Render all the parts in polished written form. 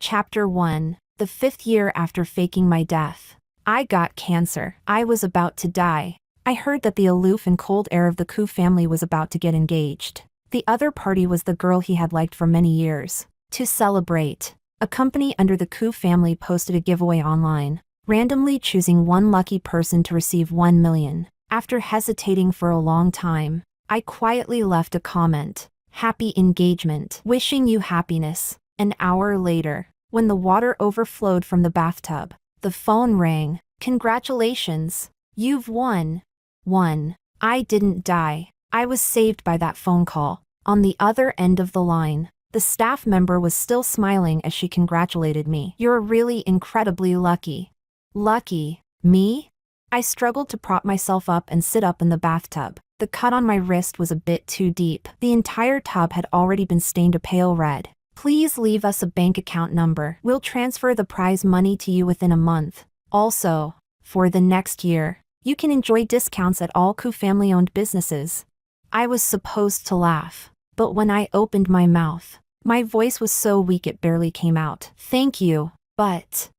Chapter 1. The 5th year after faking my death. I got cancer. I was about to die. I heard that the aloof and cold heir of the Koo family was about to get engaged. The other party was the girl he had liked for many years. To celebrate, a company under the Koo family posted a giveaway online, randomly choosing one lucky person to receive 1 million. After hesitating for a long time, I quietly left a comment. Happy engagement. Wishing you happiness. An hour later, when the water overflowed from the bathtub, the phone rang. Congratulations. You've won. I didn't die. I was saved by that phone call. On the other end of the line, the staff member was still smiling as she congratulated me. You're really incredibly lucky. Lucky? Me? I struggled to prop myself up and sit up in the bathtub. The cut on my wrist was a bit too deep. The entire tub had already been stained a pale red. Please leave us a bank account number. We'll transfer the prize money to you within a month. Also, for the next year, you can enjoy discounts at all Koo family-owned businesses. I was supposed to laugh, but when I opened my mouth, my voice was so weak it barely came out. Thank you, but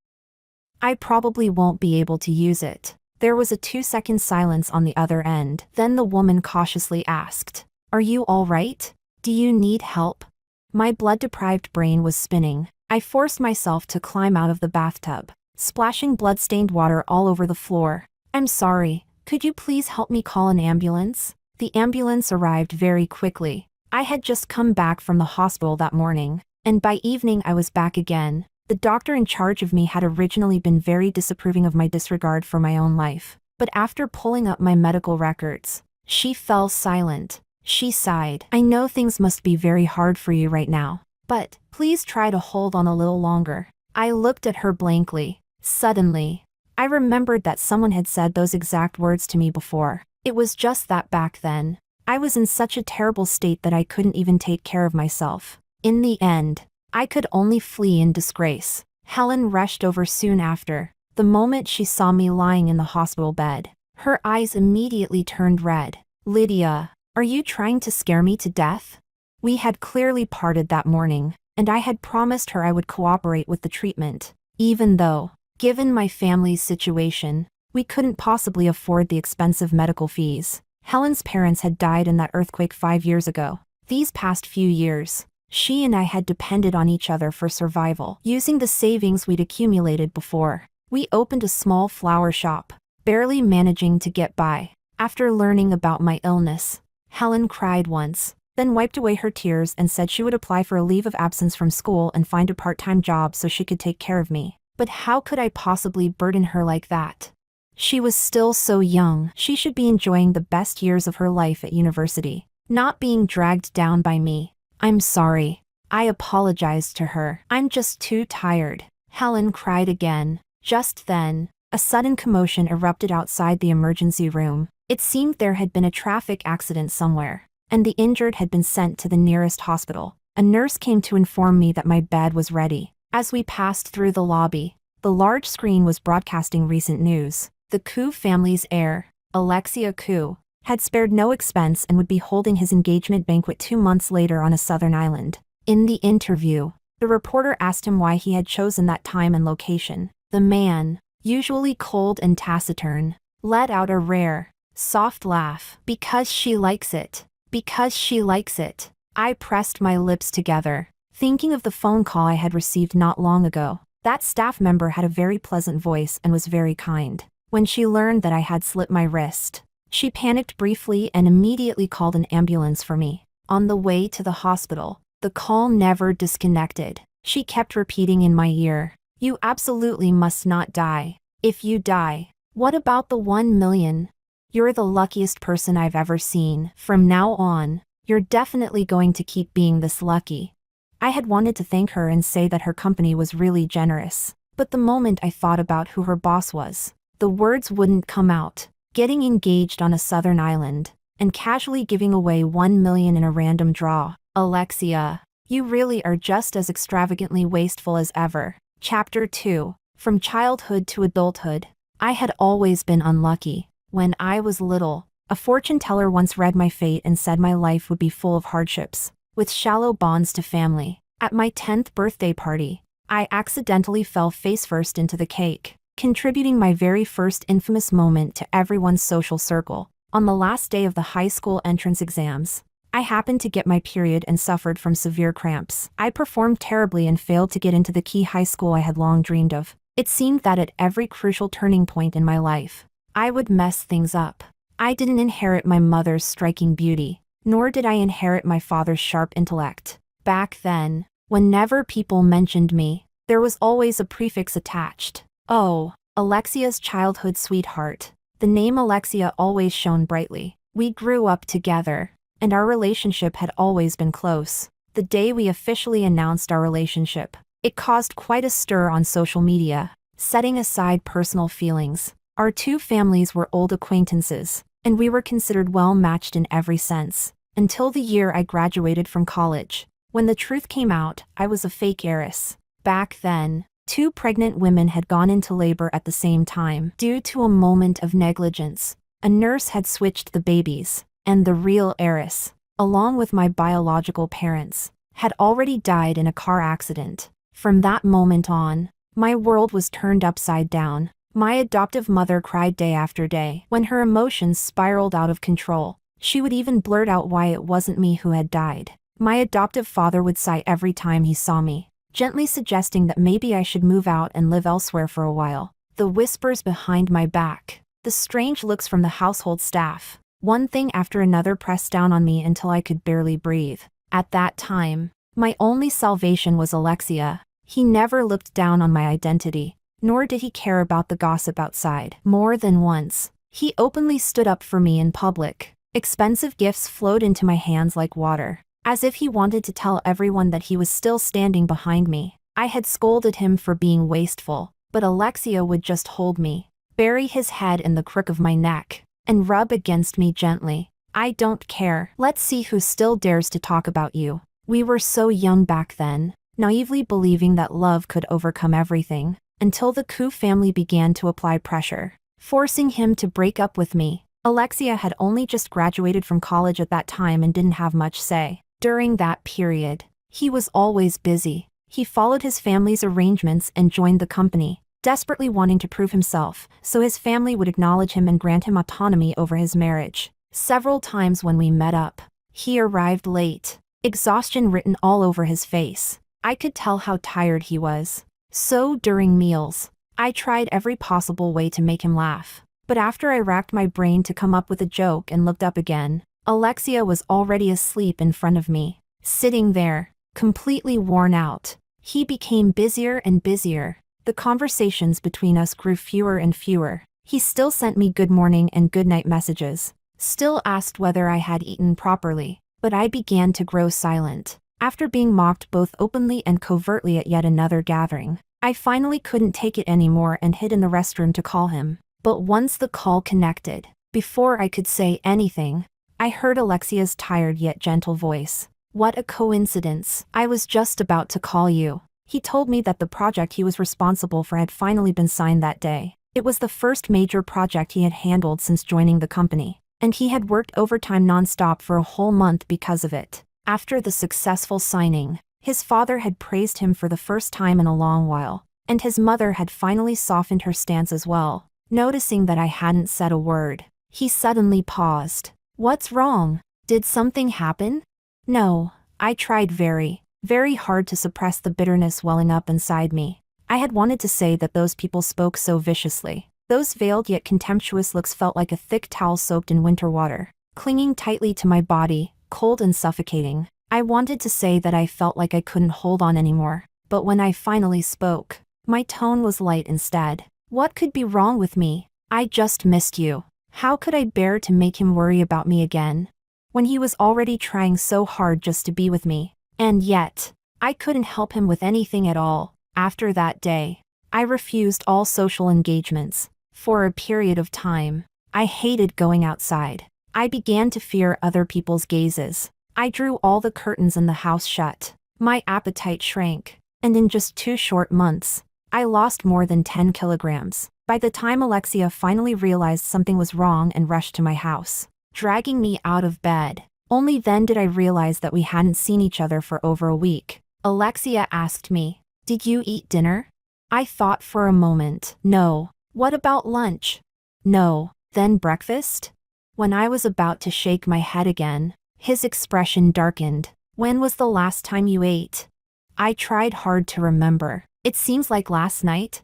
I probably won't be able to use it. There was a 2-second silence on the other end. Then the woman cautiously asked, "Are you all right? Do you need help?" My blood-deprived brain was spinning. I forced myself to climb out of the bathtub, splashing blood-stained water all over the floor. "I'm sorry, could you please help me call an ambulance?" The ambulance arrived very quickly. I had just come back from the hospital that morning, and by evening I was back again. The doctor in charge of me had originally been very disapproving of my disregard for my own life, but after pulling up my medical records, she fell silent. She sighed. "I know things must be very hard for you right now, but please try to hold on a little longer." I looked at her blankly. Suddenly, I remembered that someone had said those exact words to me before. It was just that back then, I was in such a terrible state that I couldn't even take care of myself. In the end, I could only flee in disgrace. Helen rushed over soon after. The moment she saw me lying in the hospital bed, her eyes immediately turned red. "Lydia, are you trying to scare me to death?" We had clearly parted that morning, and I had promised her I would cooperate with the treatment, even though, given my family's situation, we couldn't possibly afford the expensive medical fees. Helen's parents had died in that earthquake 5 years ago. These past few years, she and I had depended on each other for survival. Using the savings we'd accumulated before, we opened a small flower shop, barely managing to get by. After learning about my illness, Helen cried once, then wiped away her tears and said she would apply for a leave of absence from school and find a part-time job so she could take care of me. But how could I possibly burden her like that? She was still so young. She should be enjoying the best years of her life at university, not being dragged down by me. "I'm sorry." I apologized to her. "I'm just too tired." Helen cried again. Just then, a sudden commotion erupted outside the emergency room. It seemed there had been a traffic accident somewhere, and the injured had been sent to the nearest hospital. A nurse came to inform me that my bed was ready. As we passed through the lobby, the large screen was broadcasting recent news. The Koo family's heir, Alexia Koo, had spared no expense and would be holding his engagement banquet 2 months later on a southern island. In the interview, the reporter asked him why he had chosen that time and location. The man, usually cold and taciturn, let out a rare, soft laugh. "Because she likes it. Because she likes it." I pressed my lips together, thinking of the phone call I had received not long ago. That staff member had a very pleasant voice and was very kind. When she learned that I had slit my wrist, she panicked briefly and immediately called an ambulance for me. On the way to the hospital, the call never disconnected. She kept repeating in my ear, "You absolutely must not die. If you die, what about the 1 million? You're the luckiest person I've ever seen. From now on, you're definitely going to keep being this lucky." I had wanted to thank her and say that her company was really generous, but the moment I thought about who her boss was, the words wouldn't come out. Getting engaged on a southern island, and casually giving away 1 million in a random draw. Alexia, you really are just as extravagantly wasteful as ever. Chapter 2. From childhood to adulthood. I had always been unlucky. When I was little, a fortune teller once read my fate and said my life would be full of hardships, with shallow bonds to family. At my 10th birthday party, I accidentally fell face first into the cake, contributing my very first infamous moment to everyone's social circle. On the last day of the high school entrance exams, I happened to get my period and suffered from severe cramps. I performed terribly and failed to get into the key high school I had long dreamed of. It seemed that at every crucial turning point in my life, I would mess things up. I didn't inherit my mother's striking beauty, nor did I inherit my father's sharp intellect. Back then, whenever people mentioned me, there was always a prefix attached. Oh, Alexia's childhood sweetheart. The name Alexia always shone brightly. We grew up together, and our relationship had always been close. The day we officially announced our relationship, it caused quite a stir on social media. Setting aside personal feelings, our two families were old acquaintances, and we were considered well matched in every sense. Until the year I graduated from college. When the truth came out, I was a fake heiress. Back then, 2 pregnant women had gone into labor at the same time. Due to a moment of negligence, a nurse had switched the babies, and the real heiress, along with my biological parents, had already died in a car accident. From that moment on, my world was turned upside down. My adoptive mother cried day after day. When her emotions spiraled out of control, she would even blurt out why it wasn't me who had died. My adoptive father would sigh every time he saw me, gently suggesting that maybe I should move out and live elsewhere for a while. The whispers behind my back, the strange looks from the household staff, one thing after another pressed down on me until I could barely breathe. At that time, my only salvation was Alexia. He never looked down on my identity, nor did he care about the gossip outside. More than once, he openly stood up for me in public. Expensive gifts flowed into my hands like water, as if he wanted to tell everyone that he was still standing behind me. I had scolded him for being wasteful, but Alexia would just hold me, bury his head in the crook of my neck, and rub against me gently. I don't care. Let's see who still dares to talk about you. We were so young back then, naively believing that love could overcome everything, until the Koo family began to apply pressure, forcing him to break up with me. Alexia had only just graduated from college at that time and didn't have much say. During that period, he was always busy. He followed his family's arrangements and joined the company, desperately wanting to prove himself, so his family would acknowledge him and grant him autonomy over his marriage. Several times when we met up, he arrived late, exhaustion written all over his face. I could tell how tired he was. So during meals, I tried every possible way to make him laugh. But after I racked my brain to come up with a joke and looked up again, Alexia was already asleep in front of me, sitting there, completely worn out. He became busier and busier. The conversations between us grew fewer and fewer. He still sent me good morning and good night messages, still asked whether I had eaten properly, but I began to grow silent. After being mocked both openly and covertly at yet another gathering, I finally couldn't take it anymore and hid in the restroom to call him. But once the call connected, before I could say anything, I heard Alexia's tired yet gentle voice. What a coincidence. I was just about to call you. He told me that the project he was responsible for had finally been signed that day. It was the first major project he had handled since joining the company, and he had worked overtime nonstop for a whole month because of it. After the successful signing, his father had praised him for the first time in a long while, and his mother had finally softened her stance as well. Noticing that I hadn't said a word, he suddenly paused. What's wrong? Did something happen? No, I tried very, very hard to suppress the bitterness welling up inside me. I had wanted to say that those people spoke so viciously. Those veiled yet contemptuous looks felt like a thick towel soaked in winter water, clinging tightly to my body, cold and suffocating. I wanted to say that I felt like I couldn't hold on anymore, but when I finally spoke, my tone was light instead. What could be wrong with me? I just missed you. How could I bear to make him worry about me again, when he was already trying so hard just to be with me? And yet, I couldn't help him with anything at all. After that day, I refused all social engagements. For a period of time, I hated going outside. I began to fear other people's gazes. I drew all the curtains in the house shut. My appetite shrank, and in just 2 short months, I lost more than 10 kilograms. By the time Alexia finally realized something was wrong and rushed to my house, dragging me out of bed, only then did I realize that we hadn't seen each other for over a week. Alexia asked me, Did you eat dinner? I thought for a moment. No. What about lunch? No. Then breakfast? When I was about to shake my head again, his expression darkened. When was the last time you ate? I tried hard to remember. It seems like last night,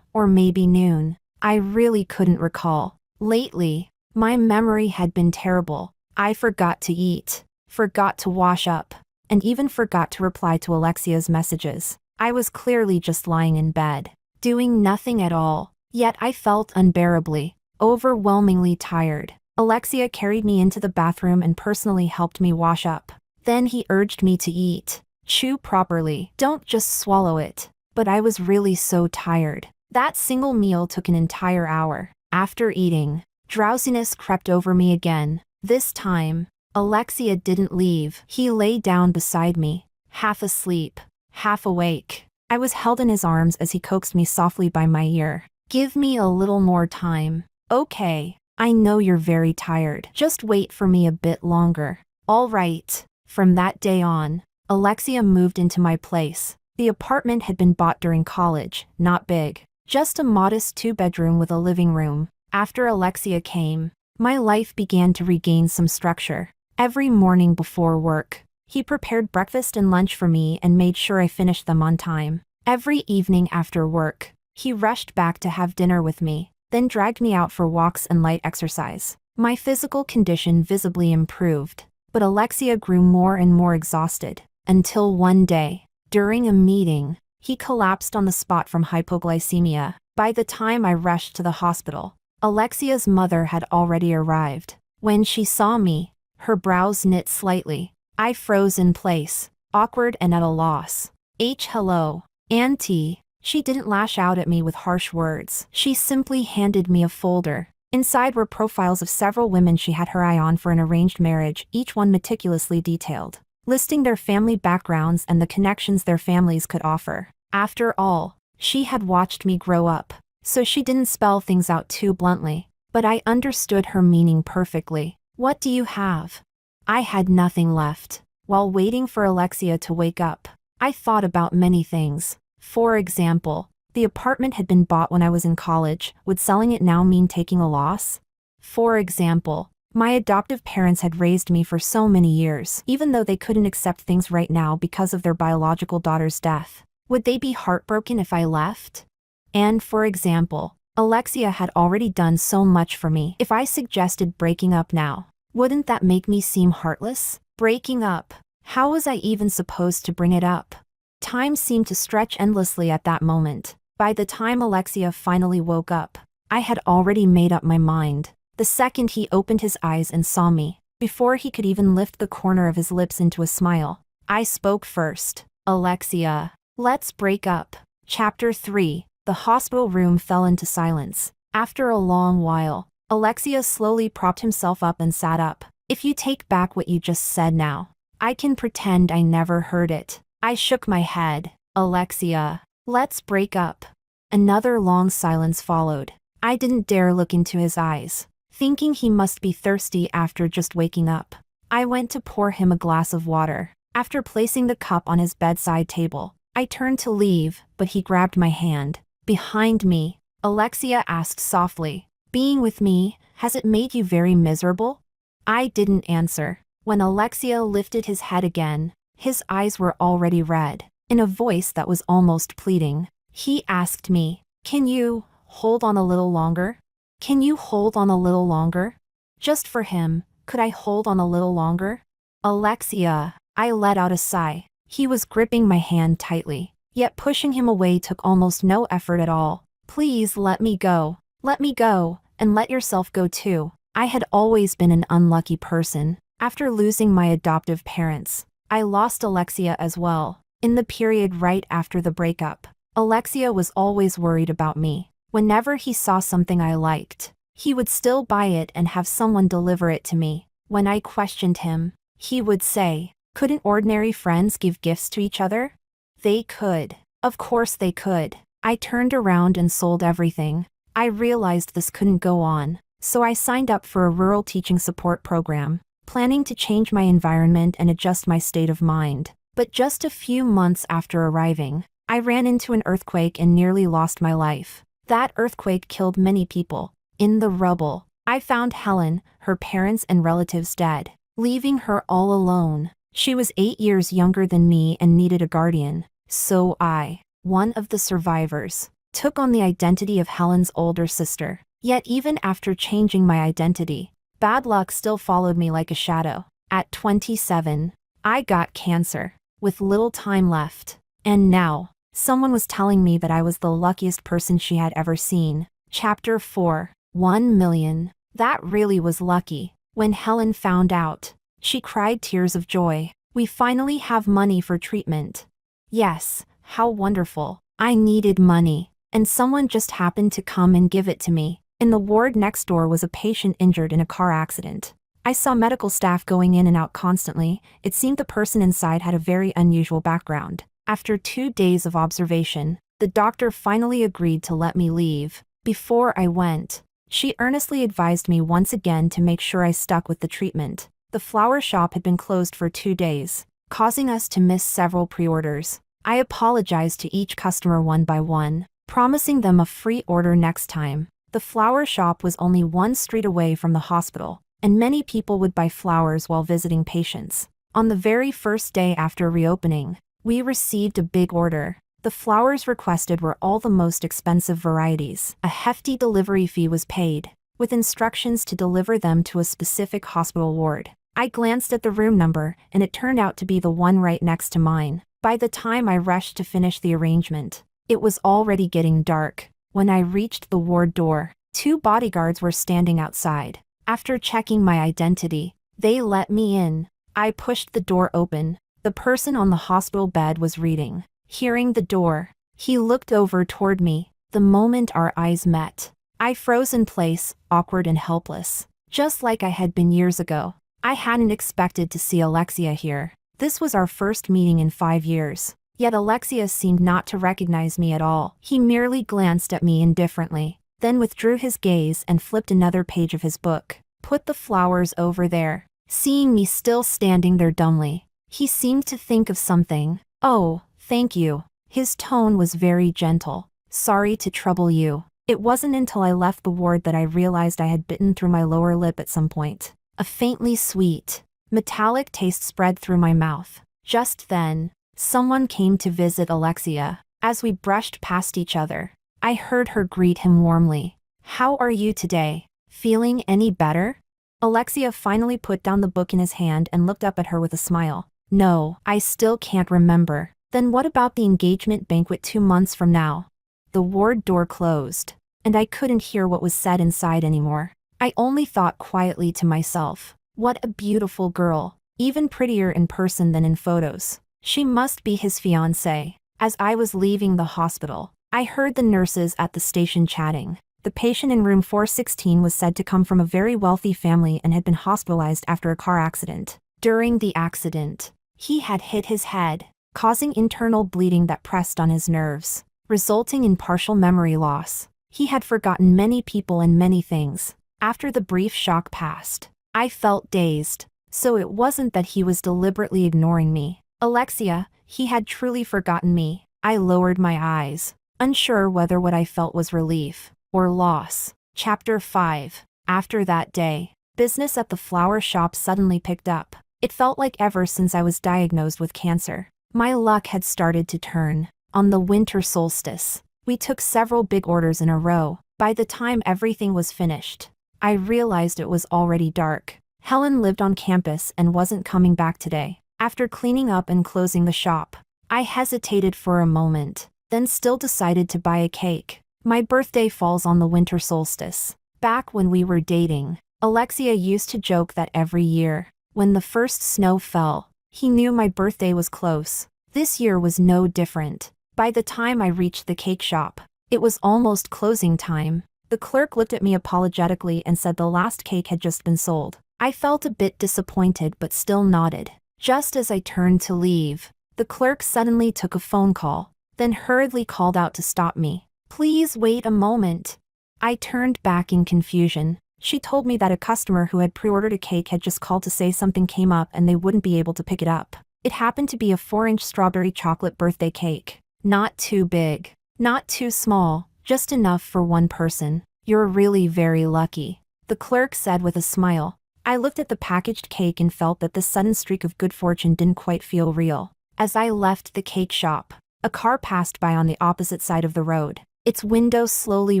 or maybe noon. I really couldn't recall. Lately, my memory had been terrible. I forgot to eat, forgot to wash up, and even forgot to reply to Alexia's messages. I was clearly just lying in bed, doing nothing at all, yet I felt unbearably, overwhelmingly tired. Alexia carried me into the bathroom and personally helped me wash up. Then he urged me to eat. Chew properly, don't just swallow it. But I was really so tired. That single meal took an entire hour. After eating, drowsiness crept over me again. This time, Alexia didn't leave. He lay down beside me, half asleep, half awake. I was held in his arms as he coaxed me softly by my ear. Give me a little more time. Okay, I know you're very tired. Just wait for me a bit longer. All right. From that day on, Alexia moved into my place. The apartment had been bought during college, not big. Just a modest 2-bedroom with a living room. After Alexia came, my life began to regain some structure. Every morning before work, he prepared breakfast and lunch for me and made sure I finished them on time. Every evening after work, he rushed back to have dinner with me, then dragged me out for walks and light exercise. My physical condition visibly improved, but Alexia grew more and more exhausted, until one day, during a meeting, he collapsed on the spot from hypoglycemia. By the time I rushed to the hospital, Alexia's mother had already arrived. When she saw me, her brows knit slightly. I froze in place, awkward and at a loss. Hello, Auntie. She didn't lash out at me with harsh words. She simply handed me a folder. Inside were profiles of several women she had her eye on for an arranged marriage, each one meticulously detailed, listing their family backgrounds and the connections their families could offer. After all, she had watched me grow up, so she didn't spell things out too bluntly. But I understood her meaning perfectly. What do you have? I had nothing left. While waiting for Alexia to wake up, I thought about many things. For example, the apartment had been bought when I was in college. Would selling it now mean taking a loss? For example, my adoptive parents had raised me for so many years, even though they couldn't accept things right now because of their biological daughter's death. Would they be heartbroken if I left? And for example, Alexia had already done so much for me. If I suggested breaking up now, wouldn't that make me seem heartless? Breaking up. How was I even supposed to bring it up? Time seemed to stretch endlessly at that moment. By the time Alexia finally woke up, I had already made up my mind. The second he opened his eyes and saw me, before he could even lift the corner of his lips into a smile, I spoke first. Alexia, let's break up. Chapter 3. The hospital room fell into silence. After a long while, Alexia slowly propped himself up and sat up. If you take back what you just said now, I can pretend I never heard it. I shook my head. Alexia, let's break up. Another long silence followed. I didn't dare look into his eyes, thinking he must be thirsty after just waking up. I went to pour him a glass of water. After placing the cup on his bedside table, I turned to leave, but he grabbed my hand. Behind me, Alexia asked softly, "Being with me, has it made you very miserable?" I didn't answer. When Alexia lifted his head again, his eyes were already red. In a voice that was almost pleading, he asked me, "Can you hold on a little longer? Can you hold on a little longer?" Just for him, could I hold on a little longer? Alexia, I let out a sigh. He was gripping my hand tightly, yet pushing him away took almost no effort at all. Please let me go. Let me go, and let yourself go too. I had always been an unlucky person. After losing my adoptive parents, I lost Alexia as well. In the period right after the breakup, Alexia was always worried about me. Whenever he saw something I liked, he would still buy it and have someone deliver it to me. When I questioned him, he would say, "Couldn't ordinary friends give gifts to each other?" They could. Of course they could. I turned around and sold everything. I realized this couldn't go on, so I signed up for a rural teaching support program, planning to change my environment and adjust my state of mind. But just a few months after arriving, I ran into an earthquake and nearly lost my life. That earthquake killed many people. In the rubble, I found Helen, her parents and relatives dead, leaving her all alone. She was 8 years younger than me and needed a guardian. So I, one of the survivors, took on the identity of Helen's older sister. Yet even after changing my identity, bad luck still followed me like a shadow. At 27, I got cancer, with little time left. And now, someone was telling me that I was the luckiest person she had ever seen. Chapter 4. 1 million. That really was lucky. When Helen found out, she cried tears of joy. We finally have money for treatment. Yes, how wonderful. I needed money, and someone just happened to come and give it to me. In the ward next door was a patient injured in a car accident. I saw medical staff going in and out constantly. It seemed the person inside had a very unusual background. After 2 days of observation, the doctor finally agreed to let me leave. Before I went, she earnestly advised me once again to make sure I stuck with the treatment. The flower shop had been closed for 2 days, causing us to miss several pre-orders. I apologized to each customer one by one, promising them a free order next time. The flower shop was only 1 street away from the hospital, and many people would buy flowers while visiting patients. On the very first day after reopening, we received a big order. The flowers requested were all the most expensive varieties. A hefty delivery fee was paid, with instructions to deliver them to a specific hospital ward. I glanced at the room number, and it turned out to be the one right next to mine. By the time I rushed to finish the arrangement, it was already getting dark. When I reached the ward door, 2 bodyguards were standing outside. After checking my identity, they let me in. I pushed the door open. The person on the hospital bed was reading. Hearing the door, he looked over toward me. The moment our eyes met, I froze in place, awkward and helpless, just like I had been years ago. I hadn't expected to see Alexia here. This was our first meeting in 5 years. Yet Alexia seemed not to recognize me at all. He merely glanced at me indifferently, then withdrew his gaze and flipped another page of his book. Put the flowers over there. Seeing me still standing there dumbly, he seemed to think of something. Oh, thank you. His tone was very gentle. Sorry to trouble you. It wasn't until I left the ward that I realized I had bitten through my lower lip at some point. A faintly sweet, metallic taste spread through my mouth. Just then, someone came to visit Alexia. As we brushed past each other, I heard her greet him warmly. How are you today? Feeling any better? Alexia finally put down the book in his hand and looked up at her with a smile. No, I still can't remember. Then what about the engagement banquet 2 months from now? The ward door closed, and I couldn't hear what was said inside anymore. I only thought quietly to myself, what a beautiful girl, even prettier in person than in photos. She must be his fiancée. As I was leaving the hospital, I heard the nurses at the station chatting. The patient in room 416 was said to come from a very wealthy family and had been hospitalized after a car accident. During the accident, he had hit his head, causing internal bleeding that pressed on his nerves, resulting in partial memory loss. He had forgotten many people and many things. After the brief shock passed, I felt dazed. So it wasn't that he was deliberately ignoring me. Alexia, he had truly forgotten me. I lowered my eyes, unsure whether what I felt was relief or loss. Chapter 5. After that day, business at the flower shop suddenly picked up. It felt like ever since I was diagnosed with cancer, my luck had started to turn. On the winter solstice, we took several big orders in a row. By the time everything was finished, I realized it was already dark. Helen lived on campus and wasn't coming back today. After cleaning up and closing the shop, I hesitated for a moment, then still decided to buy a cake. My birthday falls on the winter solstice. Back when we were dating, Alexia used to joke that every year, when the first snow fell, he knew my birthday was close. This year was no different. By the time I reached the cake shop, it was almost closing time. The clerk looked at me apologetically and said the last cake had just been sold. I felt a bit disappointed but still nodded. Just as I turned to leave, the clerk suddenly took a phone call, then hurriedly called out to stop me. Please wait a moment. I turned back in confusion. She told me that a customer who had pre-ordered a cake had just called to say something came up and they wouldn't be able to pick it up. It happened to be a 4-inch strawberry chocolate birthday cake. Not too big. Not too small, just enough for one person. You're really very lucky, the clerk said with a smile. I looked at the packaged cake and felt that this sudden streak of good fortune didn't quite feel real. As I left the cake shop, a car passed by on the opposite side of the road, its window slowly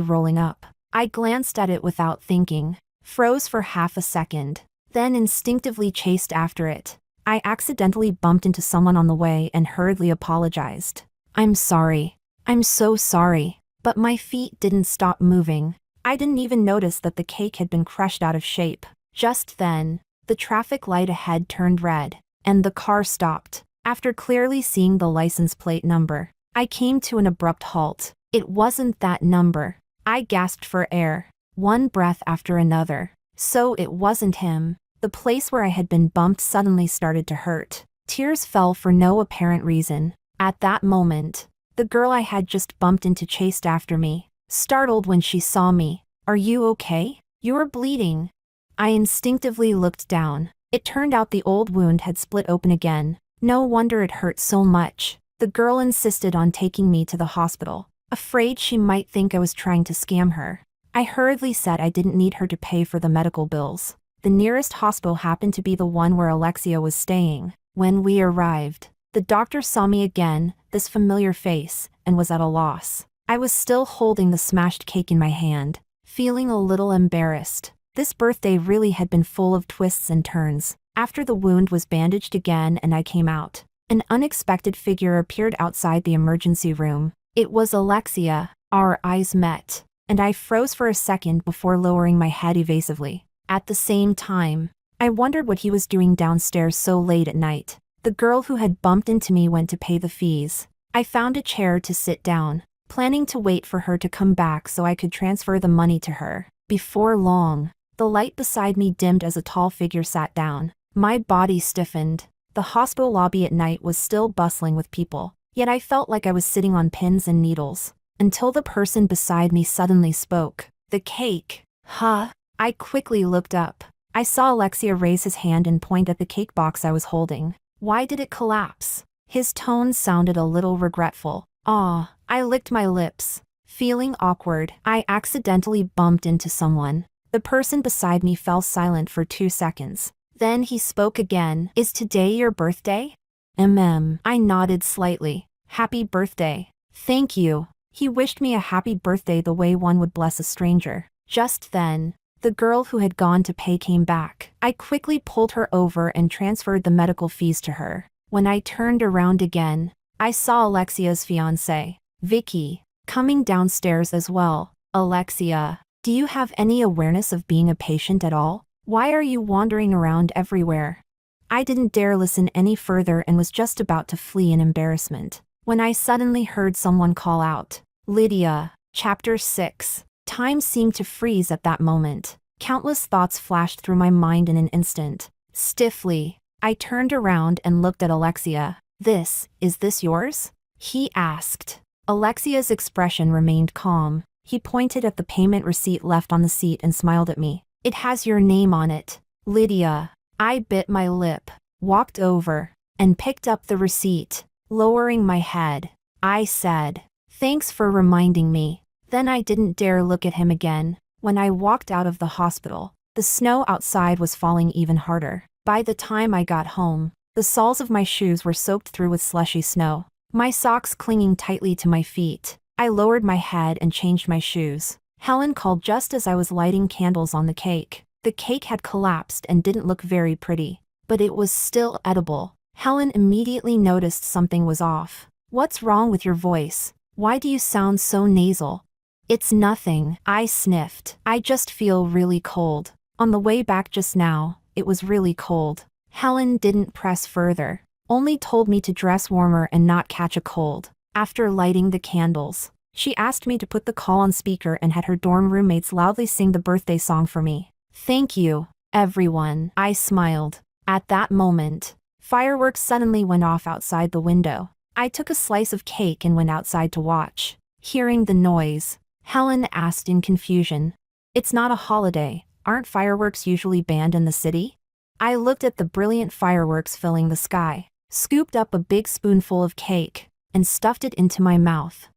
rolling up. I glanced at it without thinking, froze for half a second, then instinctively chased after it. I accidentally bumped into someone on the way and hurriedly apologized. I'm sorry. I'm so sorry. But my feet didn't stop moving. I didn't even notice that the cake had been crushed out of shape. Just then, the traffic light ahead turned red, and the car stopped. After clearly seeing the license plate number, I came to an abrupt halt. It wasn't that number. I gasped for air, one breath after another. So it wasn't him. The place where I had been bumped suddenly started to hurt. Tears fell for no apparent reason. At that moment, the girl I had just bumped into chased after me, startled when she saw me. Are you okay? You're bleeding. I instinctively looked down. It turned out the old wound had split open again. No wonder it hurt so much. The girl insisted on taking me to the hospital, afraid she might think I was trying to scam her. I hurriedly said I didn't need her to pay for the medical bills. The nearest hospital happened to be the one where Alexia was staying. When we arrived, the doctor saw me again, this familiar face, and was at a loss. I was still holding the smashed cake in my hand, feeling a little embarrassed. This birthday really had been full of twists and turns. After the wound was bandaged again and I came out, an unexpected figure appeared outside the emergency room. It was Alexia. Our eyes met, and I froze for a second before lowering my head evasively. At the same time, I wondered what he was doing downstairs so late at night. The girl who had bumped into me went to pay the fees. I found a chair to sit down, planning to wait for her to come back so I could transfer the money to her. Before long, the light beside me dimmed as a tall figure sat down. My body stiffened. The hospital lobby at night was still bustling with people, yet I felt like I was sitting on pins and needles. Until the person beside me suddenly spoke. The cake. Huh? I quickly looked up. I saw Alexia raise his hand and point at the cake box I was holding. Why did it collapse? His tone sounded a little regretful. I licked my lips. Feeling awkward, I accidentally bumped into someone. The person beside me fell silent for 2 seconds. Then he spoke again. Is today your birthday? I nodded slightly. Happy birthday. Thank you. He wished me a happy birthday the way one would bless a stranger. Just then, the girl who had gone to pay came back. I quickly pulled her over and transferred the medical fees to her. When I turned around again, I saw Alexia's fiancé, Vicky, coming downstairs as well. Alexia, do you have any awareness of being a patient at all? Why are you wandering around everywhere? I didn't dare listen any further and was just about to flee in embarrassment, when I suddenly heard someone call out, Lydia. Chapter 6. Time seemed to freeze at that moment. Countless thoughts flashed through my mind in an instant. Stiffly, I turned around and looked at Alexia. Is this yours? He asked. Alexia's expression remained calm. He pointed at the payment receipt left on the seat and smiled at me. It has your name on it, Lydia. I bit my lip, walked over, and picked up the receipt. Lowering my head, I said, thanks for reminding me. Then I didn't dare look at him again. When I walked out of the hospital, the snow outside was falling even harder. By the time I got home, the soles of my shoes were soaked through with slushy snow, my socks clinging tightly to my feet. I lowered my head and changed my shoes. Helen called just as I was lighting candles on the cake. The cake had collapsed and didn't look very pretty, but it was still edible. Helen immediately noticed something was off. What's wrong with your voice? Why do you sound so nasal? It's nothing, I sniffed. I just feel really cold. On the way back just now, it was really cold. Helen didn't press further, only told me to dress warmer and not catch a cold. After lighting the candles, she asked me to put the call on speaker and had her dorm roommates loudly sing the birthday song for me. Thank you, everyone, I smiled. At that moment, fireworks suddenly went off outside the window. I took a slice of cake and went outside to watch. Hearing the noise, Helen asked in confusion. It's not a holiday, aren't fireworks usually banned in the city? I looked at the brilliant fireworks filling the sky, scooped up a big spoonful of cake, and stuffed it into my mouth.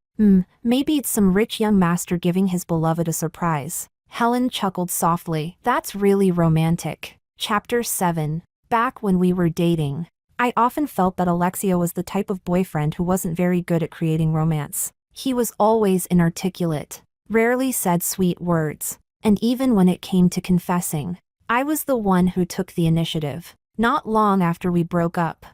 Maybe it's some rich young master giving his beloved a surprise. Helen chuckled softly. That's really romantic. Chapter 7. Back when we were dating, I often felt that Alexia was the type of boyfriend who wasn't very good at creating romance. He was always inarticulate, rarely said sweet words, and even when it came to confessing, I was the one who took the initiative. Not long after we broke up,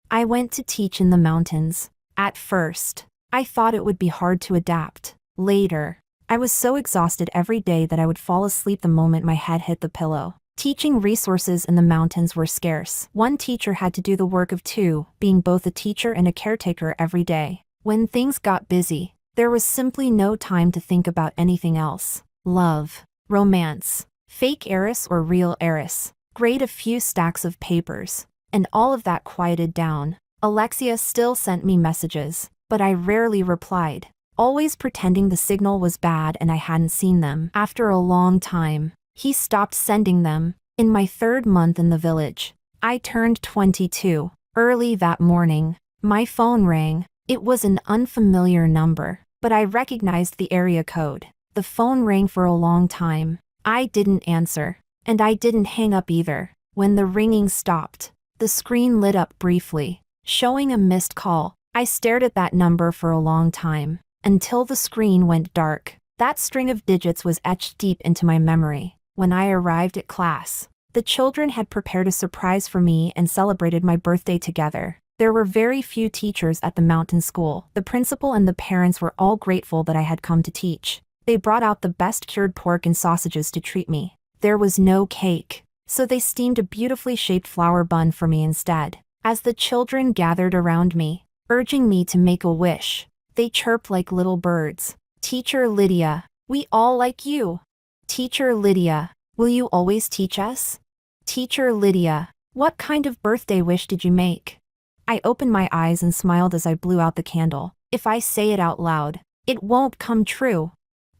I went to teach in the mountains. At first, I thought it would be hard to adapt. Later, I was so exhausted every day that I would fall asleep the moment my head hit the pillow. Teaching resources in the mountains were scarce. One teacher had to do the work of two, being both a teacher and a caretaker every day. When things got busy, there was simply no time to think about anything else. Love, romance, fake heiress or real heiress, grade a few stacks of papers, and all of that quieted down. Alexia still sent me messages, but I rarely replied, always pretending the signal was bad and I hadn't seen them. After a long time, he stopped sending them. In my 3rd month in the village, I turned 22. Early that morning, my phone rang. It was an unfamiliar number, but I recognized the area code. The phone rang for a long time. I didn't answer, and I didn't hang up either. When the ringing stopped, the screen lit up briefly, showing a missed call. I stared at that number for a long time, until the screen went dark. That string of digits was etched deep into my memory. When I arrived at class, the children had prepared a surprise for me and celebrated my birthday together. There were very few teachers at the mountain school. The principal and the parents were all grateful that I had come to teach. They brought out the best cured pork and sausages to treat me. There was no cake, so they steamed a beautifully shaped flour bun for me instead. As the children gathered around me, urging me to make a wish, they chirped like little birds. Teacher Lydia, we all like you. Teacher Lydia, will you always teach us? Teacher Lydia, what kind of birthday wish did you make? I opened my eyes and smiled as I blew out the candle. If I say it out loud, it won't come true.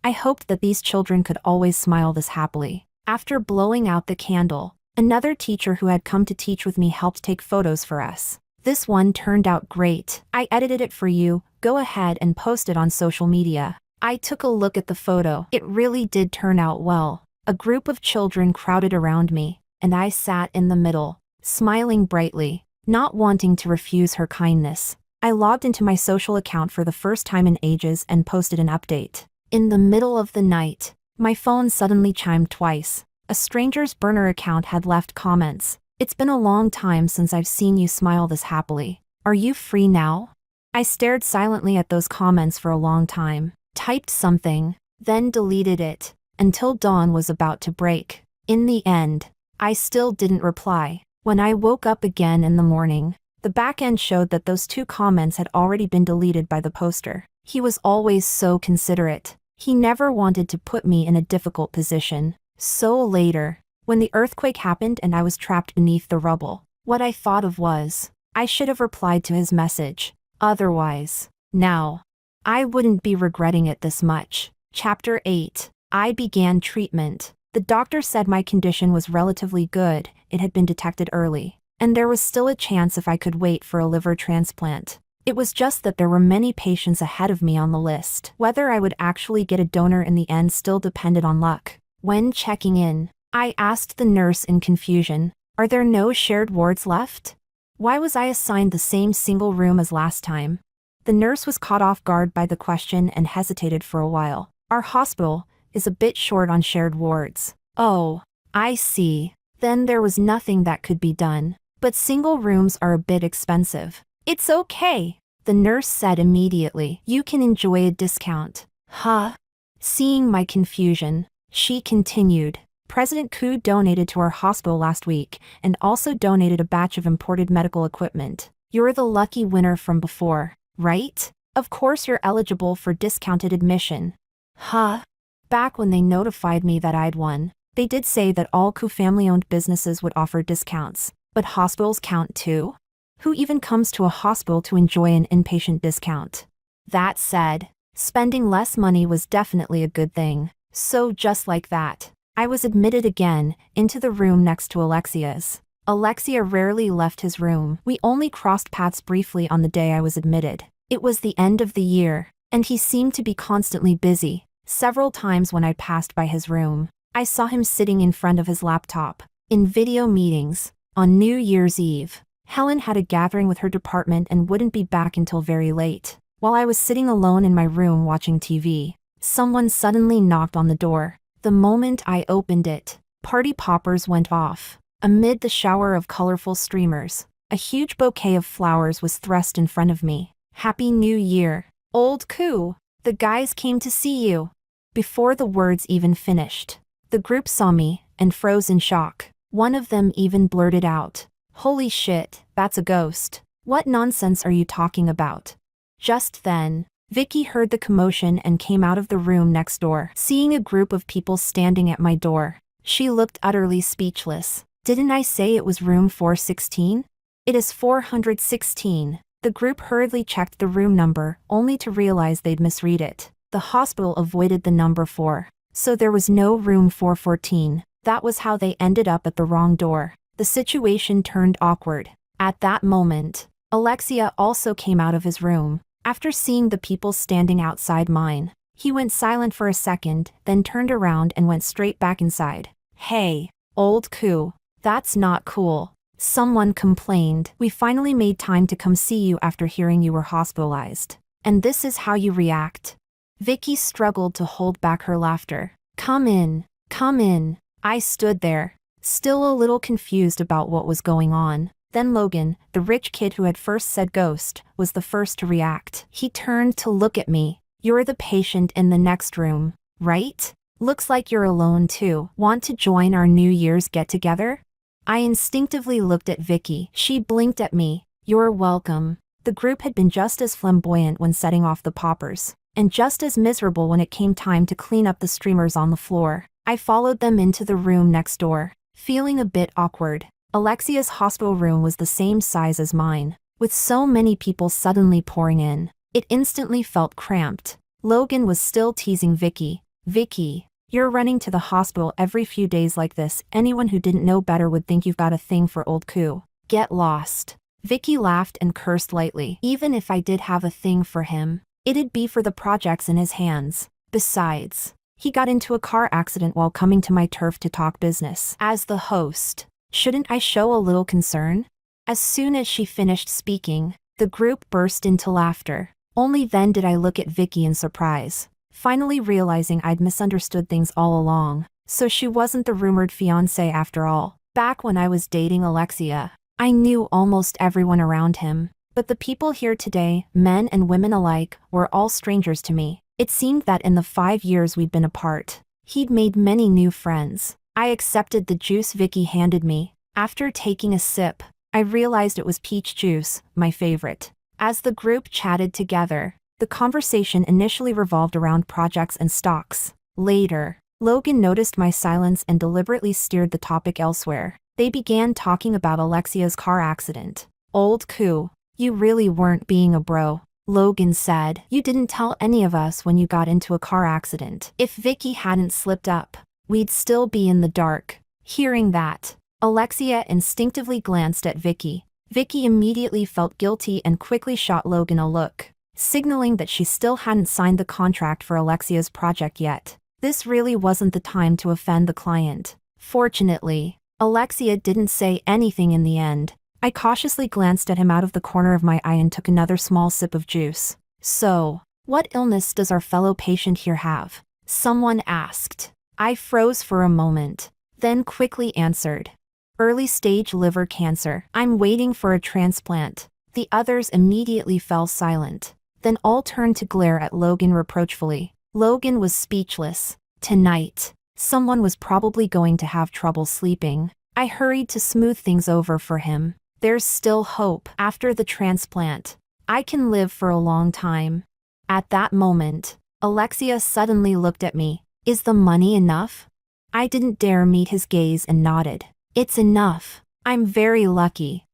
I hoped that these children could always smile this happily. After blowing out the candle, another teacher who had come to teach with me helped take photos for us. This one turned out great. I edited it for you. Go ahead and post it on social media. I took a look at the photo. It really did turn out well. A group of children crowded around me, and I sat in the middle, smiling brightly, not wanting to refuse her kindness. I logged into my social account for the first time in ages and posted an update. In the middle of the night, my phone suddenly chimed twice. A stranger's burner account had left comments. It's been a long time since I've seen you smile this happily. Are you free now? I stared silently at those comments for a long time, typed something, then deleted it, until dawn was about to break. In the end, I still didn't reply. When I woke up again in the morning, the back end showed that those 2 comments had already been deleted by the poster. He was always so considerate. He never wanted to put me in a difficult position. So later, when the earthquake happened and I was trapped beneath the rubble, what I thought of was, I should have replied to his message. Otherwise, now, I wouldn't be regretting it this much. Chapter 8. I began treatment. The doctor said my condition was relatively good, it had been detected early, and there was still a chance if I could wait for a liver transplant. It was just that there were many patients ahead of me on the list. Whether I would actually get a donor in the end still depended on luck. When checking in, I asked the nurse in confusion, "Are there no shared wards left? Why was I assigned the same single room as last time?" The nurse was caught off guard by the question and hesitated for a while. "Our hospital is a bit short on shared wards." "Oh, I see. Then there was nothing that could be done. But single rooms are a bit expensive." "It's okay," the nurse said immediately. "You can enjoy a discount." Huh? Seeing my confusion, she continued, "President Ku donated to our hospital last week and also donated a batch of imported medical equipment. You're the lucky winner from before, right? Of course you're eligible for discounted admission." Huh? Back when they notified me that I'd won, they did say that all Ku family-owned businesses would offer discounts, but hospitals count too? Who even comes to a hospital to enjoy an inpatient discount? That said, spending less money was definitely a good thing. So just like that, I was admitted again, into the room next to Alexia's. Alexia rarely left his room. We only crossed paths briefly on the day I was admitted. It was the end of the year, and he seemed to be constantly busy. Several times when I passed by his room, I saw him sitting in front of his laptop, in video meetings. On New Year's Eve, Helen had a gathering with her department and wouldn't be back until very late. While I was sitting alone in my room watching TV, someone suddenly knocked on the door. The moment I opened it, party poppers went off. Amid the shower of colorful streamers, a huge bouquet of flowers was thrust in front of me. "Happy New Year, old coo. The guys came to see you." Before the words even finished, the group saw me and froze in shock. One of them even blurted out, "Holy shit, that's a ghost. What nonsense are you talking about?" Just then, Vicky heard the commotion and came out of the room next door. Seeing a group of people standing at my door, she looked utterly speechless. "Didn't I say it was room 416? It is 416. The group hurriedly checked the room number, only to realize they'd misread it. The hospital avoided the number 4, so there was no room 414. That was how they ended up at the wrong door. The situation turned awkward. At that moment, Alexia also came out of his room. After seeing the people standing outside mine, he went silent for a second, then turned around and went straight back inside. "Hey, old coo, that's not cool," someone complained. "We finally made time to come see you after hearing you were hospitalized. And this is how you react?" Vicky struggled to hold back her laughter. Come in. Come in." I stood there, still a little confused about what was going on. Then Logan, the rich kid who had first said ghost, was the first to react. He turned to look at me. "You're the patient in the next room, right? Looks like you're alone too. Want to join our New Year's get-together?" I instinctively looked at Vicky. She blinked at me. "You're welcome." The group had been just as flamboyant when setting off the poppers, and just as miserable when it came time to clean up the streamers on the floor. I followed them into the room next door, feeling a bit awkward. Alexia's hospital room was the same size as mine. With so many people suddenly pouring in, it instantly felt cramped. Logan was still teasing Vicky. "Vicky, you're running to the hospital every few days like this. Anyone who didn't know better would think you've got a thing for old coo. Get lost." Vicky laughed and cursed lightly. "Even if I did have a thing for him, it'd be for the projects in his hands. Besides, he got into a car accident while coming to my turf to talk business. As the host, shouldn't I show a little concern?" As soon as she finished speaking, the group burst into laughter. Only then did I look at Vicky in surprise, finally realizing I'd misunderstood things all along. So she wasn't the rumored fiancé after all. Back when I was dating Alexia, I knew almost everyone around him. But the people here today, men and women alike, were all strangers to me. It seemed that in the 5 years we'd been apart, he'd made many new friends. I accepted the juice Vicky handed me. After taking a sip, I realized it was peach juice, my favorite. As the group chatted together, the conversation initially revolved around projects and stocks. Later, Logan noticed my silence and deliberately steered the topic elsewhere. They began talking about Alexia's car accident. "Old coo, you really weren't being a bro," Logan said. "You didn't tell any of us when you got into a car accident. If Vicky hadn't slipped up, we'd still be in the dark." Hearing that, Alexia instinctively glanced at Vicky. Vicky immediately felt guilty and quickly shot Logan a look, signaling that she still hadn't signed the contract for Alexia's project yet. This really wasn't the time to offend the client. Fortunately, Alexia didn't say anything in the end. I cautiously glanced at him out of the corner of my eye and took another small sip of juice. "So, what illness does our fellow patient here have?" someone asked. I froze for a moment, then quickly answered. "Early-stage liver cancer. I'm waiting for a transplant." The others immediately fell silent. Then all turned to glare at Logan reproachfully. Logan was speechless. Tonight, someone was probably going to have trouble sleeping. I hurried to smooth things over for him. "There's still hope. After the transplant, I can live for a long time." At that moment, Alexia suddenly looked at me. "Is the money enough?" I didn't dare meet his gaze and nodded. "It's enough. I'm very lucky."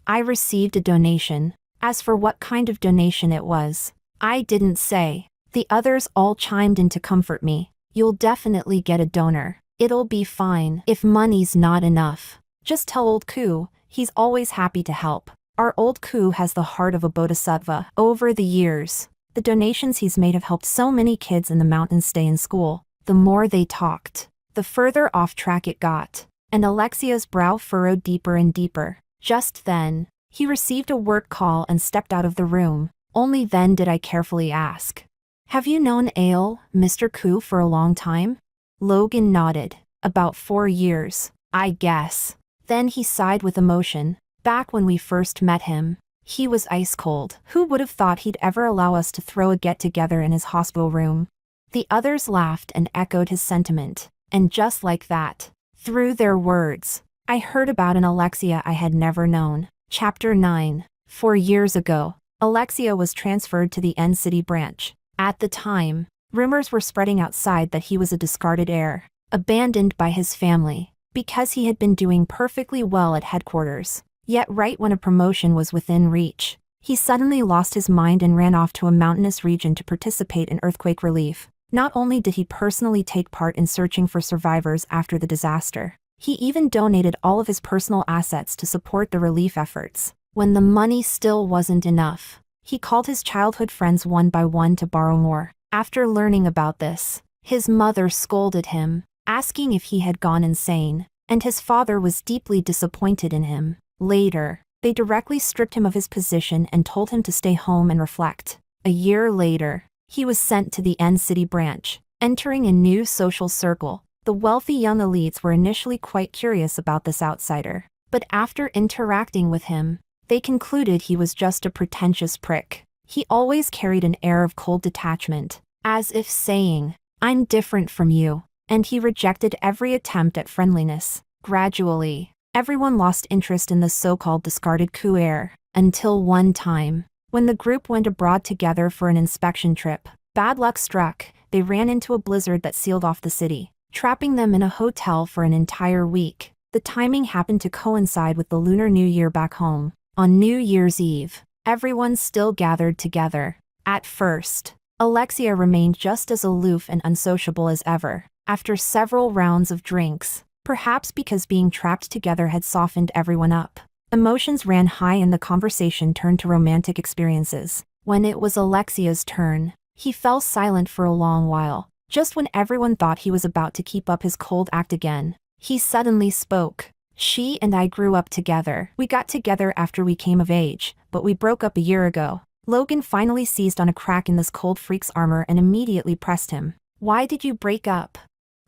I received a donation. As for what kind of donation it was, I didn't say. The others all chimed in to comfort me. "You'll definitely get a donor. It'll be fine. If money's not enough, just tell old coo, he's always happy to help." Our old coup has the heart of a bodhisattva. Over the years, the donations he's made have helped so many kids in the mountains stay in school. The more they talked, the further off track it got, and Alexia's brow furrowed deeper and deeper. Just then, he received a work call and stepped out of the room. Only then did I carefully ask, "Have you known Ale, Mr. Koo, for a long time?" Logan nodded. "About 4 years, I guess." Then he sighed with emotion. "Back when we first met him, he was ice cold. Who would have thought he'd ever allow us to throw a get-together in his hospital room?" The others laughed and echoed his sentiment. And just like that, through their words, I heard about an Alexia I had never known. Chapter 9. 4 years ago, Alexia was transferred to the N City branch. At the time, rumors were spreading outside that he was a discarded heir, abandoned by his family, because he had been doing perfectly well at headquarters. Yet right when a promotion was within reach, he suddenly lost his mind and ran off to a mountainous region to participate in earthquake relief. Not only did he personally take part in searching for survivors after the disaster, he even donated all of his personal assets to support the relief efforts. When the money still wasn't enough, he called his childhood friends one by one to borrow more. After learning about this, his mother scolded him, asking if he had gone insane, and his father was deeply disappointed in him. Later, they directly stripped him of his position and told him to stay home and reflect. A year later, he was sent to the N City branch, entering a new social circle. The wealthy young elites were initially quite curious about this outsider, but after interacting with him, they concluded he was just a pretentious prick. He always carried an air of cold detachment, as if saying, "I'm different from you," and he rejected every attempt at friendliness. Gradually, everyone lost interest in the so-called discarded coup heir, until one time, when the group went abroad together for an inspection trip, bad luck struck. They ran into a blizzard that sealed off the city, trapping them in a hotel for an entire week. The timing happened to coincide with the Lunar New Year back home. On New Year's Eve, everyone still gathered together. At first, Alexia remained just as aloof and unsociable as ever. After several rounds of drinks, perhaps because being trapped together had softened everyone up, emotions ran high and the conversation turned to romantic experiences. When it was Alexia's turn, he fell silent for a long while. Just when everyone thought he was about to keep up his cold act again, he suddenly spoke. "She and I grew up together. We got together after we came of age, but we broke up a year ago." Logan finally seized on a crack in this cold freak's armor and immediately pressed him. "Why did you break up?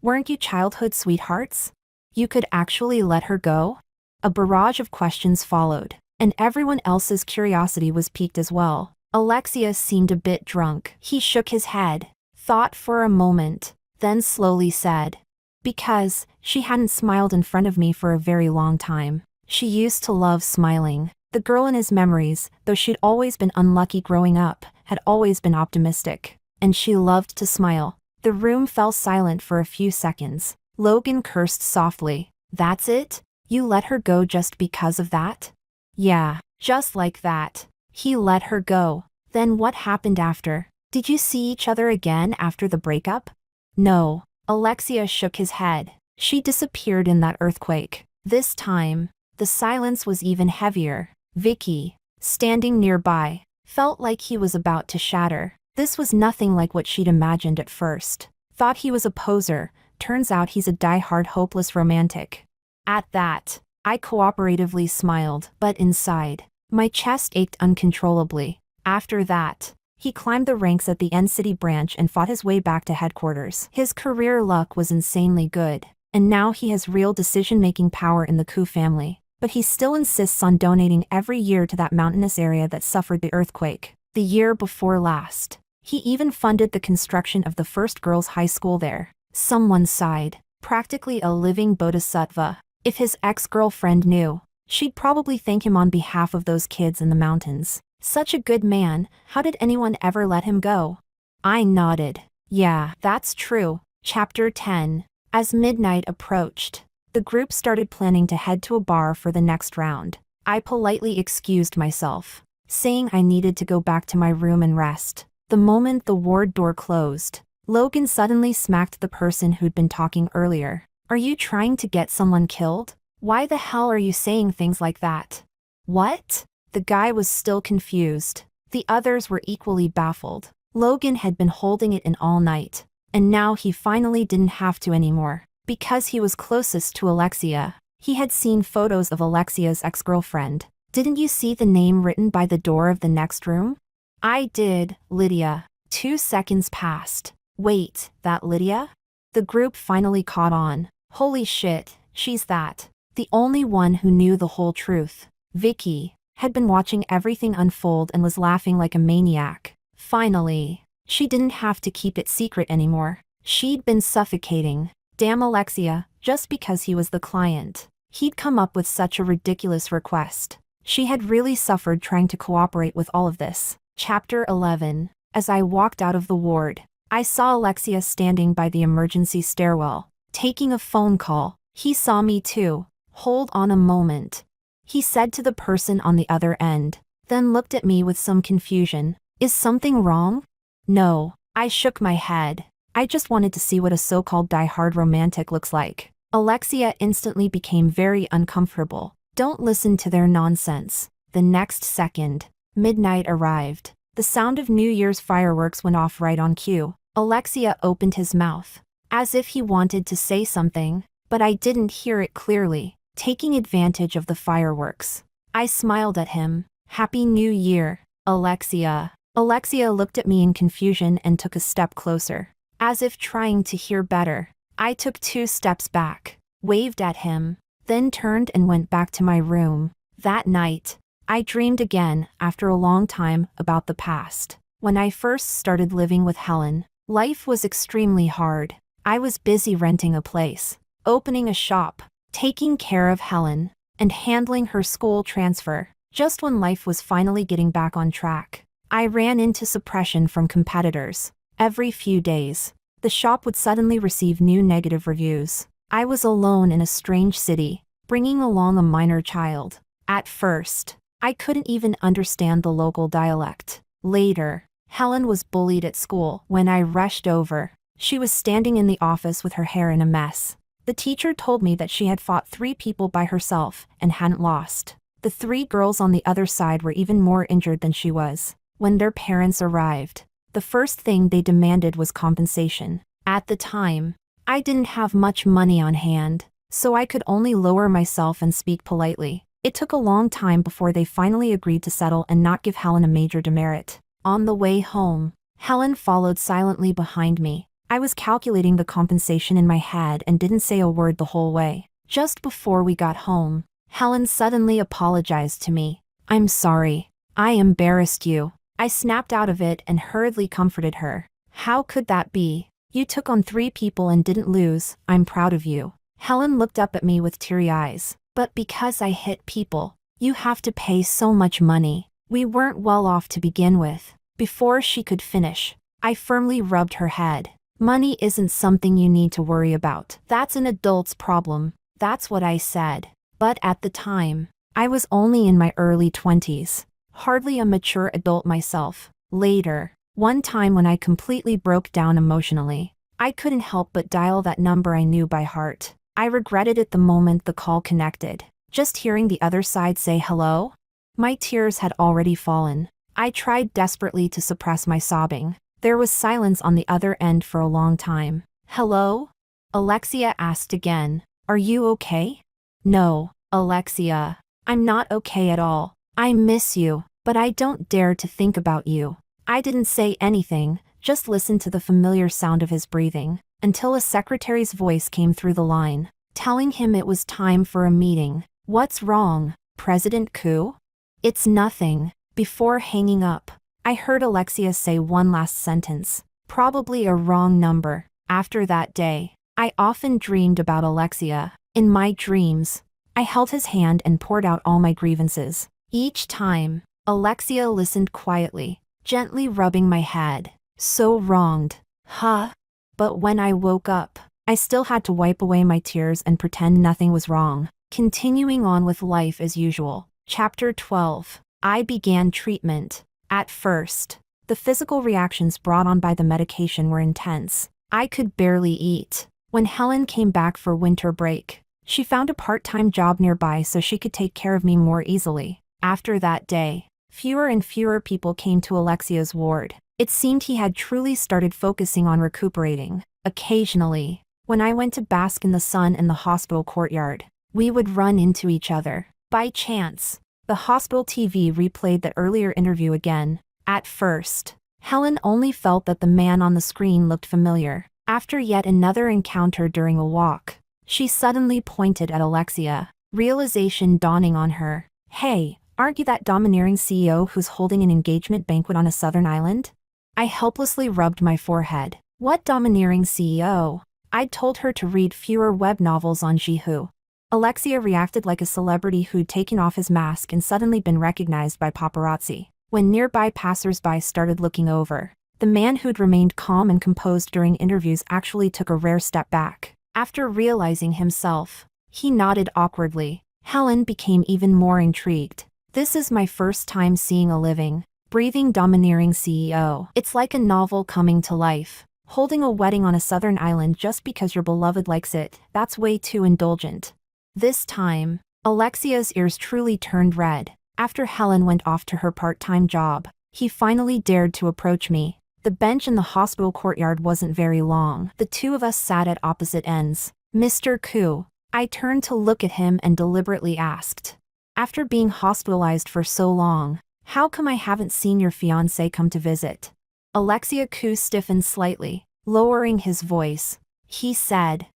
Weren't you childhood sweethearts? You could actually let her go?" A barrage of questions followed, and everyone else's curiosity was piqued as well. Alexia seemed a bit drunk. He shook his head, thought for a moment, then slowly said, "Because she hadn't smiled in front of me for a very long time. She used to love smiling." The girl in his memories, though she'd always been unlucky growing up, had always been optimistic, and she loved to smile. The room fell silent for a few seconds. Logan cursed softly. "That's it? You let her go just because of that?" "Yeah, just like that. He let her go." "Then what happened after? Did you see each other again after the breakup?" "No." Alexia shook his head. "She disappeared in that earthquake." This time, the silence was even heavier. Vicky, standing nearby, felt like he was about to shatter. This was nothing like what she'd imagined at first. Thought he was a poser, turns out he's a die-hard hopeless romantic. At that, I cooperatively smiled, but inside, my chest ached uncontrollably. After that, he climbed the ranks at the N City branch and fought his way back to headquarters. His career luck was insanely good, and now he has real decision-making power in the Koo family. But he still insists on donating every year to that mountainous area that suffered the earthquake. The year before last, he even funded the construction of the first girls' high school there. Someone sighed. Practically a living bodhisattva. If his ex-girlfriend knew, she'd probably thank him on behalf of those kids in the mountains. Such a good man, how did anyone ever let him go? I nodded. Yeah, that's true. Chapter 10. As midnight approached, the group started planning to head to a bar for the next round. I politely excused myself, saying I needed to go back to my room and rest. The moment the ward door closed, Logan suddenly smacked the person who'd been talking earlier. "Are you trying to get someone killed? Why the hell are you saying things like that?" "What?" The guy was still confused. The others were equally baffled. Logan had been holding it in all night, and now he finally didn't have to anymore. Because he was closest to Alexia, he had seen photos of Alexia's ex-girlfriend. Didn't you see the name written by the door of the next room? I did, Lydia. 2 seconds passed. Wait, that Lydia? The group finally caught on. Holy shit, she's that. The only one who knew the whole truth, Vicky, had been watching everything unfold and was laughing like a maniac. Finally, she didn't have to keep it secret anymore. She'd been suffocating. Damn Alexia, just because he was the client, he'd come up with such a ridiculous request. She had really suffered trying to cooperate with all of this. Chapter 11. As I walked out of the ward, I saw Alexia standing by the emergency stairwell, taking a phone call. He saw me too. Hold on a moment, he said to the person on the other end, then looked at me with some confusion. Is something wrong? No, I shook my head. I just wanted to see what a so-called die-hard romantic looks like. Alexia instantly became very uncomfortable. Don't listen to their nonsense. The next second, midnight arrived. The sound of New Year's fireworks went off right on cue. Alexia opened his mouth, as if he wanted to say something, but I didn't hear it clearly. Taking advantage of the fireworks, I smiled at him. Happy New Year, Alexia. Alexia looked at me in confusion and took a step closer, as if trying to hear better. I took 2 steps back, waved at him, then turned and went back to my room. That night, I dreamed again after a long time about the past. When I first started living with Helen, life was extremely hard. I was busy renting a place, opening a shop, taking care of Helen, and handling her school transfer. Just when life was finally getting back on track, I ran into suppression from competitors. Every few days, the shop would suddenly receive new negative reviews. I was alone in a strange city, bringing along a minor child. At first, I couldn't even understand the local dialect. Later, Helen was bullied at school. When I rushed over, she was standing in the office with her hair in a mess. The teacher told me that she had fought 3 people by herself and hadn't lost. The 3 girls on the other side were even more injured than she was. When their parents arrived, the first thing they demanded was compensation. At the time, I didn't have much money on hand, so I could only lower myself and speak politely. It took a long time before they finally agreed to settle and not give Helen a major demerit. On the way home, Helen followed silently behind me. I was calculating the compensation in my head and didn't say a word the whole way. Just before we got home, Helen suddenly apologized to me. I'm sorry. I embarrassed you. I snapped out of it and hurriedly comforted her. How could that be? You took on 3 people and didn't lose. I'm proud of you. Helen looked up at me with teary eyes. But because I hit people, you have to pay so much money. We weren't well off to begin with. Before she could finish, I firmly rubbed her head. Money isn't something you need to worry about. That's an adult's problem. That's what I said. But at the time, I was only in my early 20s. Hardly a mature adult myself. Later, one time when I completely broke down emotionally, I couldn't help but dial that number I knew by heart. I regretted it the moment the call connected. Just hearing the other side say hello? My tears had already fallen. I tried desperately to suppress my sobbing. There was silence on the other end for a long time. Hello? Alexia asked again. Are you okay? No, Alexia. I'm not okay at all. I miss you, but I don't dare to think about you. I didn't say anything, just listened to the familiar sound of his breathing, until a secretary's voice came through the line, telling him it was time for a meeting. What's wrong, President Koo? It's nothing. Before hanging up, I heard Alexia say one last sentence. Probably a wrong number. After that day, I often dreamed about Alexia. In my dreams, I held his hand and poured out all my grievances. Each time, Alexia listened quietly, gently rubbing my head. So wronged. Huh? But when I woke up, I still had to wipe away my tears and pretend nothing was wrong. Continuing on with life as usual. Chapter 12. I began treatment. At first, the physical reactions brought on by the medication were intense. I could barely eat. When Helen came back for winter break, she found a part-time job nearby so she could take care of me more easily. After that day, fewer and fewer people came to Alexia's ward. It seemed he had truly started focusing on recuperating. Occasionally, when I went to bask in the sun in the hospital courtyard, we would run into each other. By chance, the hospital TV replayed the earlier interview again. At first, Helen only felt that the man on the screen looked familiar. After yet another encounter during a walk, she suddenly pointed at Alexia, realization dawning on her. Hey, aren't you that domineering CEO who's holding an engagement banquet on a southern island? I helplessly rubbed my forehead. What domineering CEO? I'd told her to read fewer web novels on Jihu. Alexia reacted like a celebrity who'd taken off his mask and suddenly been recognized by paparazzi. When nearby passers-by started looking over, the man who'd remained calm and composed during interviews actually took a rare step back. After realizing himself, he nodded awkwardly. Helen became even more intrigued. This is my first time seeing a living, breathing domineering CEO. It's like a novel coming to life. Holding a wedding on a southern island just because your beloved likes it, that's way too indulgent. This time, Alexia's ears truly turned red. After Helen went off to her part-time job, he finally dared to approach me. The bench in the hospital courtyard wasn't very long. The two of us sat at opposite ends. Mr. Koo. I turned to look at him and deliberately asked, after being hospitalized for so long, how come I haven't seen your fiancé come to visit? Alexia Koo stiffened slightly, lowering his voice. He said,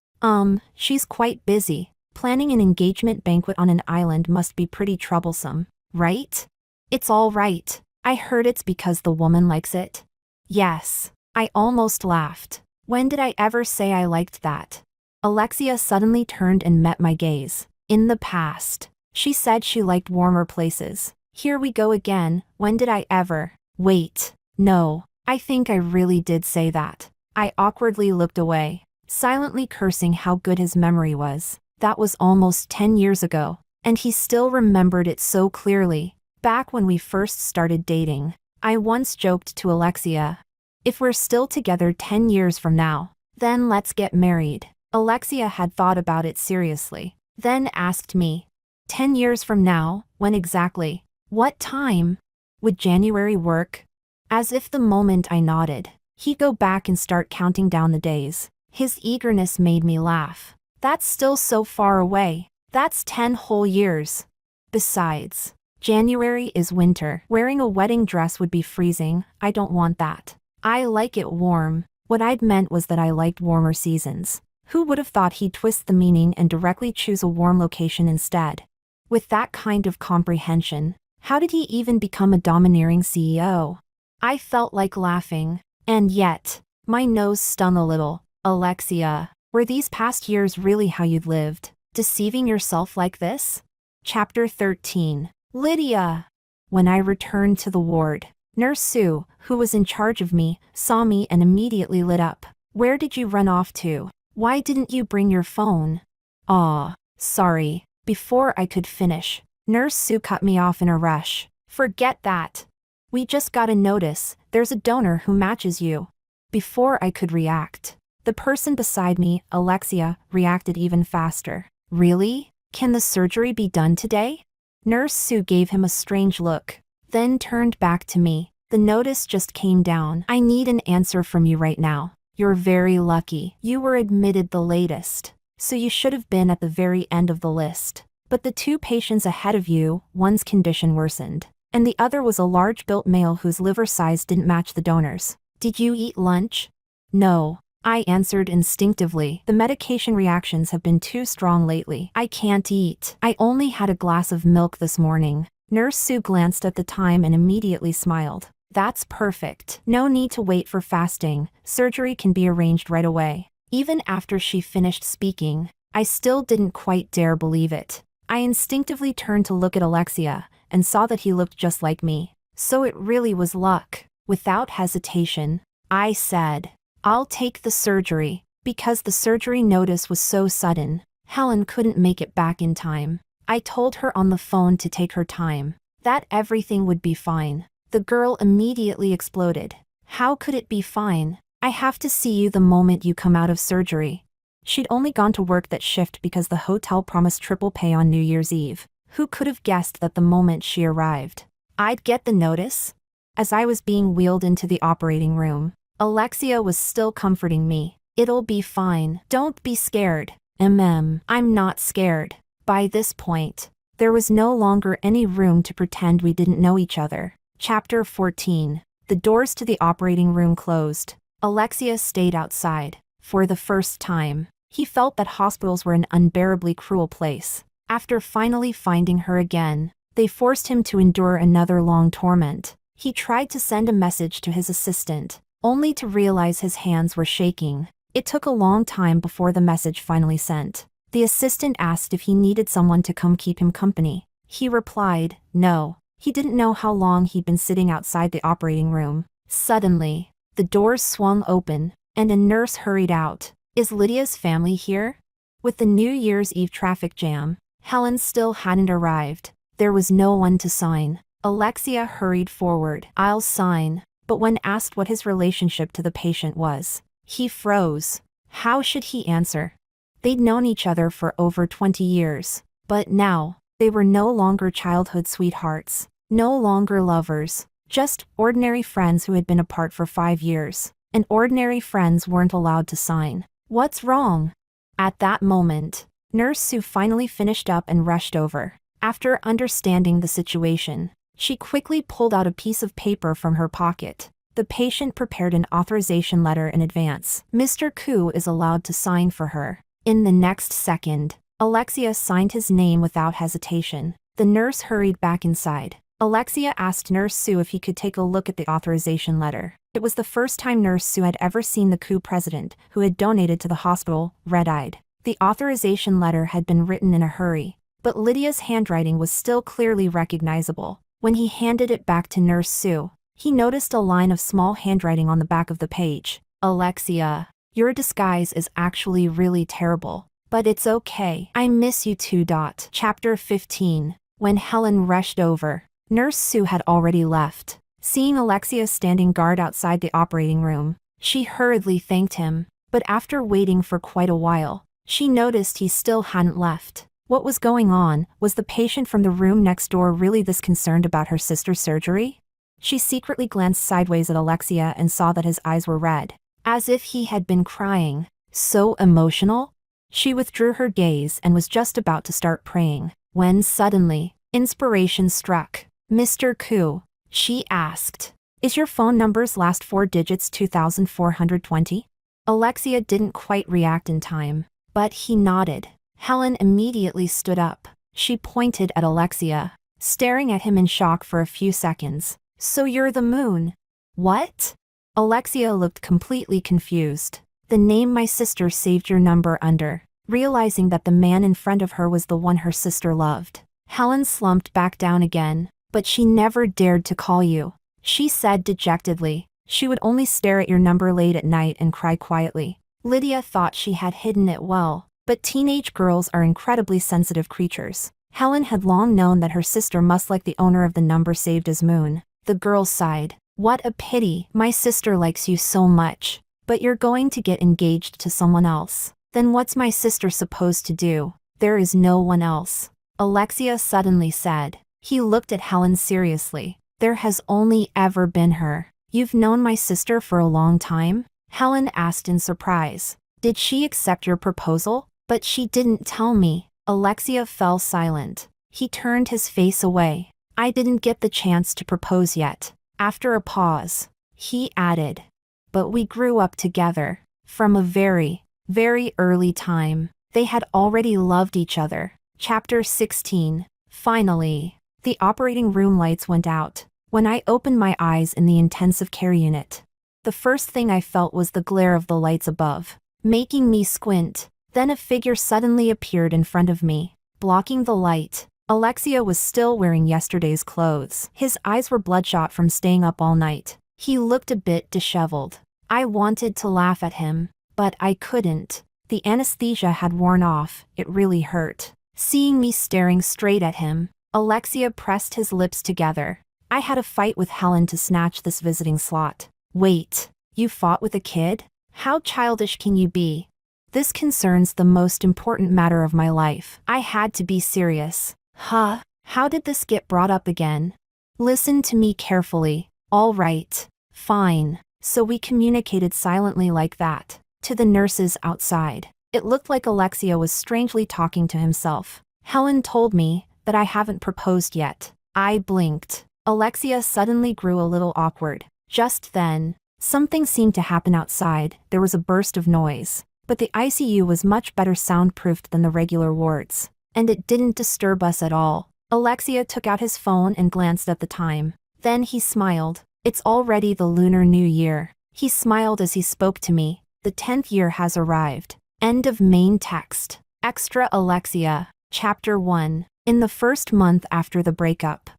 she's quite busy. Planning an engagement banquet on an island must be pretty troublesome, right? It's all right. I heard it's because the woman likes it. Yes. I almost laughed. When did I ever say I liked that? Alexia suddenly turned and met my gaze. In the past, she said she liked warmer places. Here we go again. When did I ever? Wait. No. I think I really did say that. I awkwardly looked away, silently cursing how good his memory was. That was almost 10 years ago, and he still remembered it so clearly. Back when we first started dating, I once joked to Alexia, if we're still together 10 years from now, then let's get married. Alexia had thought about it seriously, then asked me, 10 years from now, when exactly? What time? Would January work? As if the moment I nodded, he'd go back and start counting down the days. His eagerness made me laugh. That's still so far away. That's 10 whole years. Besides, January is winter. Wearing a wedding dress would be freezing. I don't want that. I like it warm. What I'd meant was that I liked warmer seasons. Who would have thought he'd twist the meaning and directly choose a warm location instead? With that kind of comprehension, how did he even become a domineering CEO? I felt like laughing, and yet, my nose stung a little. Alexia, were these past years really how you'd lived, deceiving yourself like this? Chapter 13. Lydia. When I returned to the ward, Nurse Sue, who was in charge of me, saw me and immediately lit up. Where did you run off to? Why didn't you bring your phone? Aw, sorry. Before I could finish, Nurse Sue cut me off in a rush. Forget that. We just got a notice, there's a donor who matches you. Before I could react, the person beside me, Alexia, reacted even faster. Really? Can the surgery be done today? Nurse Sue gave him a strange look, then turned back to me. The notice just came down. I need an answer from you right now. You're very lucky. You were admitted the latest, so you should have been at the very end of the list. But the two patients ahead of you, one's condition worsened, and the other was a large-built male whose liver size didn't match the donor's. Did you eat lunch? No, I answered instinctively. The medication reactions have been too strong lately. I can't eat. I only had a glass of milk this morning. Nurse Sue glanced at the time and immediately smiled. That's perfect. No need to wait for fasting. Surgery can be arranged right away. Even after she finished speaking, I still didn't quite dare believe it. I instinctively turned to look at Alexia and saw that he looked just like me. So it really was luck. Without hesitation, I said, I'll take the surgery. Because the surgery notice was so sudden, Helen couldn't make it back in time. I told her on the phone to take her time, that everything would be fine. The girl immediately exploded. How could it be fine? I have to see you the moment you come out of surgery. She'd only gone to work that shift because the hotel promised triple pay on New Year's Eve. Who could have guessed that the moment she arrived, I'd get the notice? As I was being wheeled into the operating room, Alexia was still comforting me. It'll be fine. Don't be scared. I'm not scared. By this point, there was no longer any room to pretend we didn't know each other. Chapter 14. The doors to the operating room closed. Alexia stayed outside. For the first time, he felt that hospitals were an unbearably cruel place. After finally finding her again, they forced him to endure another long torment. He tried to send a message to his assistant, only to realize his hands were shaking. It took a long time before the message finally sent. The assistant asked if he needed someone to come keep him company. He replied, no. He didn't know how long he'd been sitting outside the operating room. Suddenly, the doors swung open, and a nurse hurried out. Is Lydia's family here? With the New Year's Eve traffic jam, Helen still hadn't arrived. There was no one to sign. Alexia hurried forward. I'll sign. But when asked what his relationship to the patient was, he froze. How should he answer? They'd known each other for over 20 years. But now, they were no longer childhood sweethearts. No longer lovers. Just ordinary friends who had been apart for 5 years. And ordinary friends weren't allowed to sign. What's wrong? At that moment, Nurse Sue finally finished up and rushed over. After understanding the situation, she quickly pulled out a piece of paper from her pocket. The patient prepared an authorization letter in advance. Mr. Koo is allowed to sign for her. In the next second, Alexia signed his name without hesitation. The nurse hurried back inside. Alexia asked Nurse Sue if he could take a look at the authorization letter. It was the first time Nurse Sue had ever seen the Koo president, who had donated to the hospital, red-eyed. The authorization letter had been written in a hurry, but Lydia's handwriting was still clearly recognizable. When he handed it back to Nurse Sue, he noticed a line of small handwriting on the back of the page. Alexia, your disguise is actually really terrible, but it's okay. I miss you too. Chapter 15. When Helen rushed over, Nurse Sue had already left. Seeing Alexia standing guard outside the operating room, she hurriedly thanked him, but after waiting for quite a while, she noticed he still hadn't left. What was going on? Was the patient from the room next door really this concerned about her sister's surgery? She secretly glanced sideways at Alexia and saw that his eyes were red, as if he had been crying. So emotional? She withdrew her gaze and was just about to start praying, when suddenly, inspiration struck. Mr. Koo, she asked, is your phone number's last 4 digits 2420? Alexia didn't quite react in time, but he nodded. Helen immediately stood up. She pointed at Alexia, staring at him in shock for a few seconds. So you're the moon? What? Alexia looked completely confused. The name my sister saved your number under, realizing that the man in front of her was the one her sister loved. Helen slumped back down again. But she never dared to call you, she said dejectedly. She would only stare at your number late at night and cry quietly. Lydia thought she had hidden it well, but teenage girls are incredibly sensitive creatures. Helen had long known that her sister must like the owner of the number saved as Moon. The girl sighed. What a pity. My sister likes you so much. But you're going to get engaged to someone else. Then what's my sister supposed to do? There is no one else, Alexia suddenly said. He looked at Helen seriously. There has only ever been her. You've known my sister for a long time? Helen asked in surprise. Did she accept your proposal? But she didn't tell me. Alexia fell silent. He turned his face away. I didn't get the chance to propose yet. After a pause, he added, but we grew up together. From a very, very early time, they had already loved each other. Chapter 16. Finally, the operating room lights went out. When I opened my eyes in the intensive care unit, the first thing I felt was the glare of the lights above, making me squint. Then a figure suddenly appeared in front of me, blocking the light. Alexia was still wearing yesterday's clothes. His eyes were bloodshot from staying up all night. He looked a bit disheveled. I wanted to laugh at him, but I couldn't. The anesthesia had worn off. It really hurt. Seeing me staring straight at him, Alexia pressed his lips together. I had a fight with Helen to snatch this visiting slot. Wait, you fought with a kid? How childish can you be? This concerns the most important matter of my life. I had to be serious. Huh? How did this get brought up again? Listen to me carefully. All right. Fine. So we communicated silently like that. To the nurses outside. It looked like Alexia was strangely talking to himself. Helen told me that I haven't proposed yet. I blinked. Alexia suddenly grew a little awkward. Just then, something seemed to happen outside. There was a burst of noise. But the ICU was much better soundproofed than the regular wards. And it didn't disturb us at all. Alexia took out his phone and glanced at the time. Then he smiled. It's already the Lunar New Year. He smiled as he spoke to me. The 10th year has arrived. End of main text. Extra Alexia. Chapter 1. In the first month after the breakup,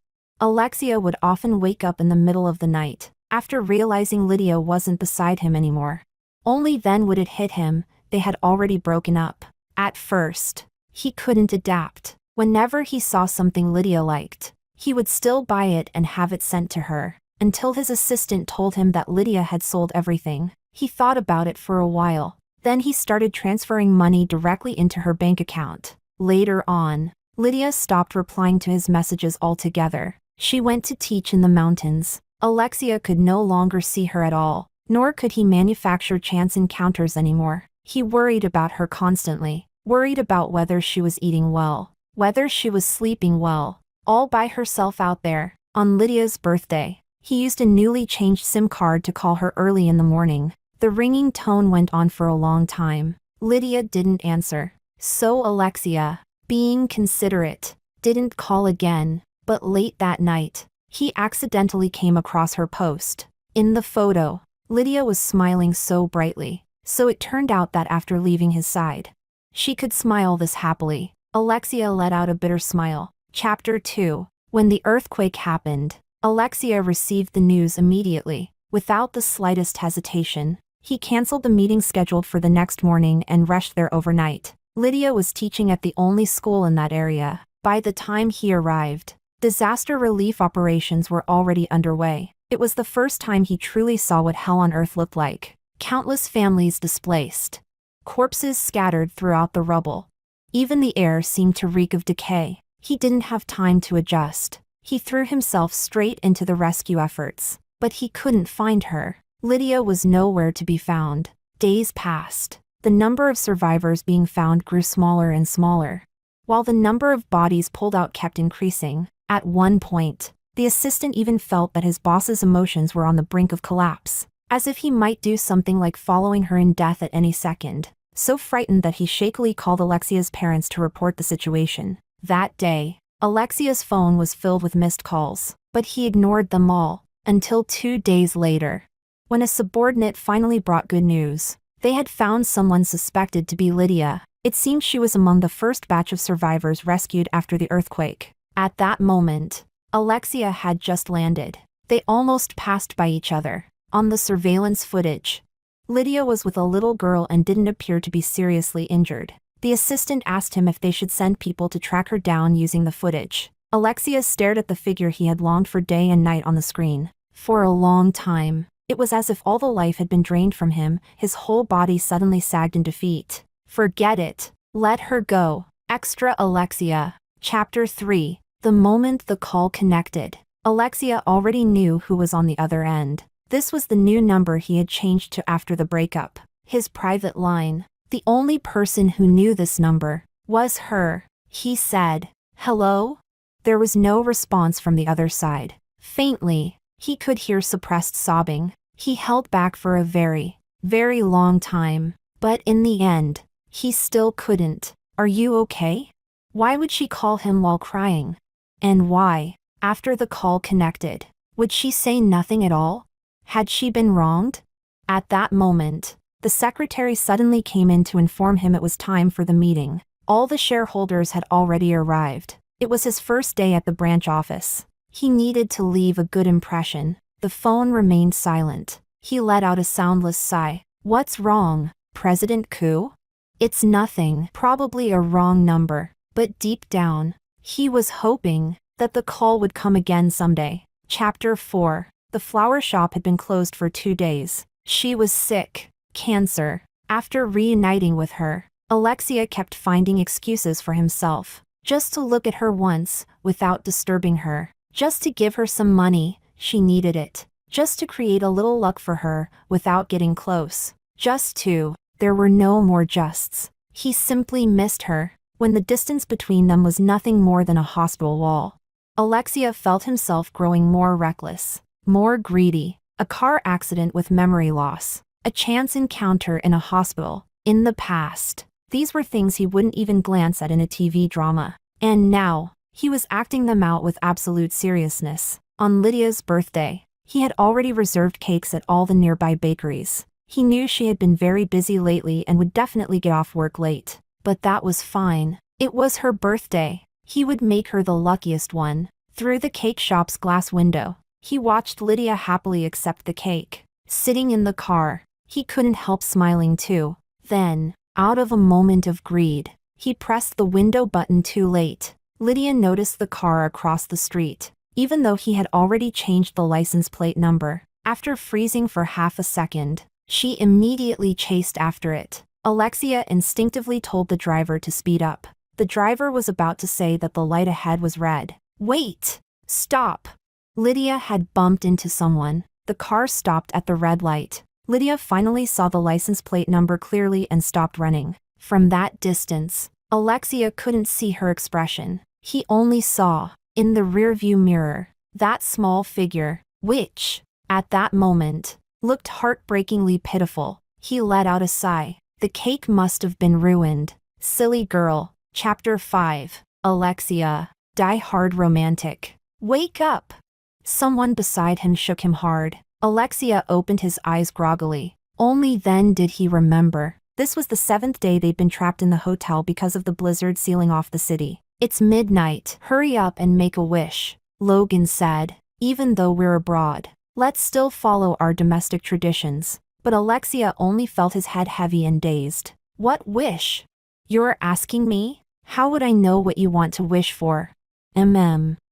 Alexia would often wake up in the middle of the night, after realizing Lydia wasn't beside him anymore. Only then would it hit him, they had already broken up. At first, he couldn't adapt. Whenever he saw something Lydia liked, he would still buy it and have it sent to her, until his assistant told him that Lydia had sold everything. He thought about it for a while. Then he started transferring money directly into her bank account. Later on, Lydia stopped replying to his messages altogether. She went to teach in the mountains. Alexia could no longer see her at all, nor could he manufacture chance encounters anymore. He worried about her constantly, worried about whether she was eating well, whether she was sleeping well, all by herself out there. On Lydia's birthday, he used a newly changed SIM card to call her early in the morning. The ringing tone went on for a long time. Lydia didn't answer. So Alexia, being considerate, didn't call again. But late that night, he accidentally came across her post. In the photo, Lydia was smiling so brightly. So it turned out that after leaving his side, she could smile this happily. Alexia let out a bitter smile. Chapter 2. When the earthquake happened, Alexia received the news immediately. Without the slightest hesitation, he canceled the meeting scheduled for the next morning and rushed there overnight. Lydia was teaching at the only school in that area. By the time he arrived, disaster relief operations were already underway. It was the first time he truly saw what hell on earth looked like. Countless families displaced. Corpses scattered throughout the rubble. Even the air seemed to reek of decay. He didn't have time to adjust. He threw himself straight into the rescue efforts. But he couldn't find her. Lydia was nowhere to be found. Days passed. The number of survivors being found grew smaller and smaller, while the number of bodies pulled out kept increasing. At one point, the assistant even felt that his boss's emotions were on the brink of collapse, as if he might do something like following her in death at any second. So frightened that he shakily called Alexia's parents to report the situation. That day, Alexia's phone was filled with missed calls, but he ignored them all, until 2 days later, when a subordinate finally brought good news. They had found someone suspected to be Lydia. It seemed she was among the first batch of survivors rescued after the earthquake. At that moment, Alexia had just landed. They almost passed by each other. On the surveillance footage, Lydia was with a little girl and didn't appear to be seriously injured. The assistant asked him if they should send people to track her down using the footage. Alexia stared at the figure he had longed for day and night on the screen. For a long time, it was as if all the life had been drained from him. His whole body suddenly sagged in defeat. Forget it. Let her go. Extra Alexia. Chapter 3. The moment the call connected, Alexia already knew who was on the other end. This was the new number he had changed to after the breakup. His private line. The only person who knew this number was her. He said, "Hello?" There was no response from the other side. Faintly, he could hear suppressed sobbing. He held back for a very, very long time. But in the end, he still couldn't. Are you okay? Why would she call him while crying? And why, after the call connected, would she say nothing at all? Had she been wronged? At that moment, the secretary suddenly came in to inform him it was time for the meeting. All the shareholders had already arrived. It was his first day at the branch office. He needed to leave a good impression. The phone remained silent. He let out a soundless sigh. What's wrong, President Koo? It's nothing. Probably a wrong number. But deep down, he was hoping that the call would come again someday. Chapter 4. The flower shop had been closed for 2 days. She was sick. Cancer. After reuniting with her, Alexia kept finding excuses for himself. Just to look at her once, without disturbing her. Just to give her some money, she needed it. Just to create a little luck for her, without getting close. Just to. There were no more justs. He simply missed her, when the distance between them was nothing more than a hospital wall. Alexia felt himself growing more reckless, more greedy. A car accident with memory loss. A chance encounter in a hospital. In the past. These were things he wouldn't even glance at in a TV drama. And now, he was acting them out with absolute seriousness. On Lydia's birthday, he had already reserved cakes at all the nearby bakeries. He knew she had been very busy lately and would definitely get off work late. But that was fine. It was her birthday. He would make her the luckiest one. Through the cake shop's glass window, he watched Lydia happily accept the cake. Sitting in the car, he couldn't help smiling too. Then, out of a moment of greed, he pressed the window button too late. Lydia noticed the car across the street, even though he had already changed the license plate number. After freezing for half a second, she immediately chased after it. Alexia instinctively told the driver to speed up. The driver was about to say that the light ahead was red. Wait! Stop! Lydia had bumped into someone. The car stopped at the red light. Lydia finally saw the license plate number clearly and stopped running. From that distance, Alexia couldn't see her expression. He only saw, in the rearview mirror, that small figure, which, at that moment, looked heartbreakingly pitiful. He let out a sigh. The cake must have been ruined. Silly girl. Chapter 5. Alexia. Die hard romantic. Wake up! Someone beside him shook him hard. Alexia opened his eyes groggily. Only then did he remember. This was the 7th day they'd been trapped in the hotel because of the blizzard sealing off the city. It's midnight. Hurry up and make a wish, Logan said. Even though we're abroad, let's still follow our domestic traditions. But Alexia only felt his head heavy and dazed. What wish? You're asking me? How would I know what you want to wish for?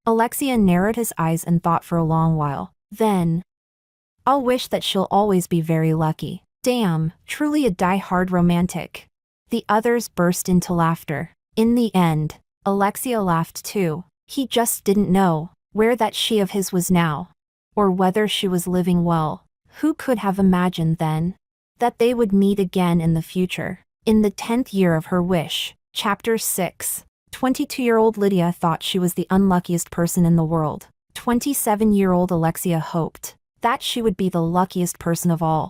Alexia narrowed his eyes and thought for a long while. Then, I'll wish that she'll always be very lucky. Damn, truly a die-hard romantic. The others burst into laughter. In the end, Alexia laughed too. He just didn't know where that she of his was now, or whether she was living well. Who could have imagined then that they would meet again in the future? In the 10th year of her wish. Chapter 6. 22-year-old Lydia thought she was the unluckiest person in the world. 27-year-old Alexia hoped that she would be the luckiest person of all.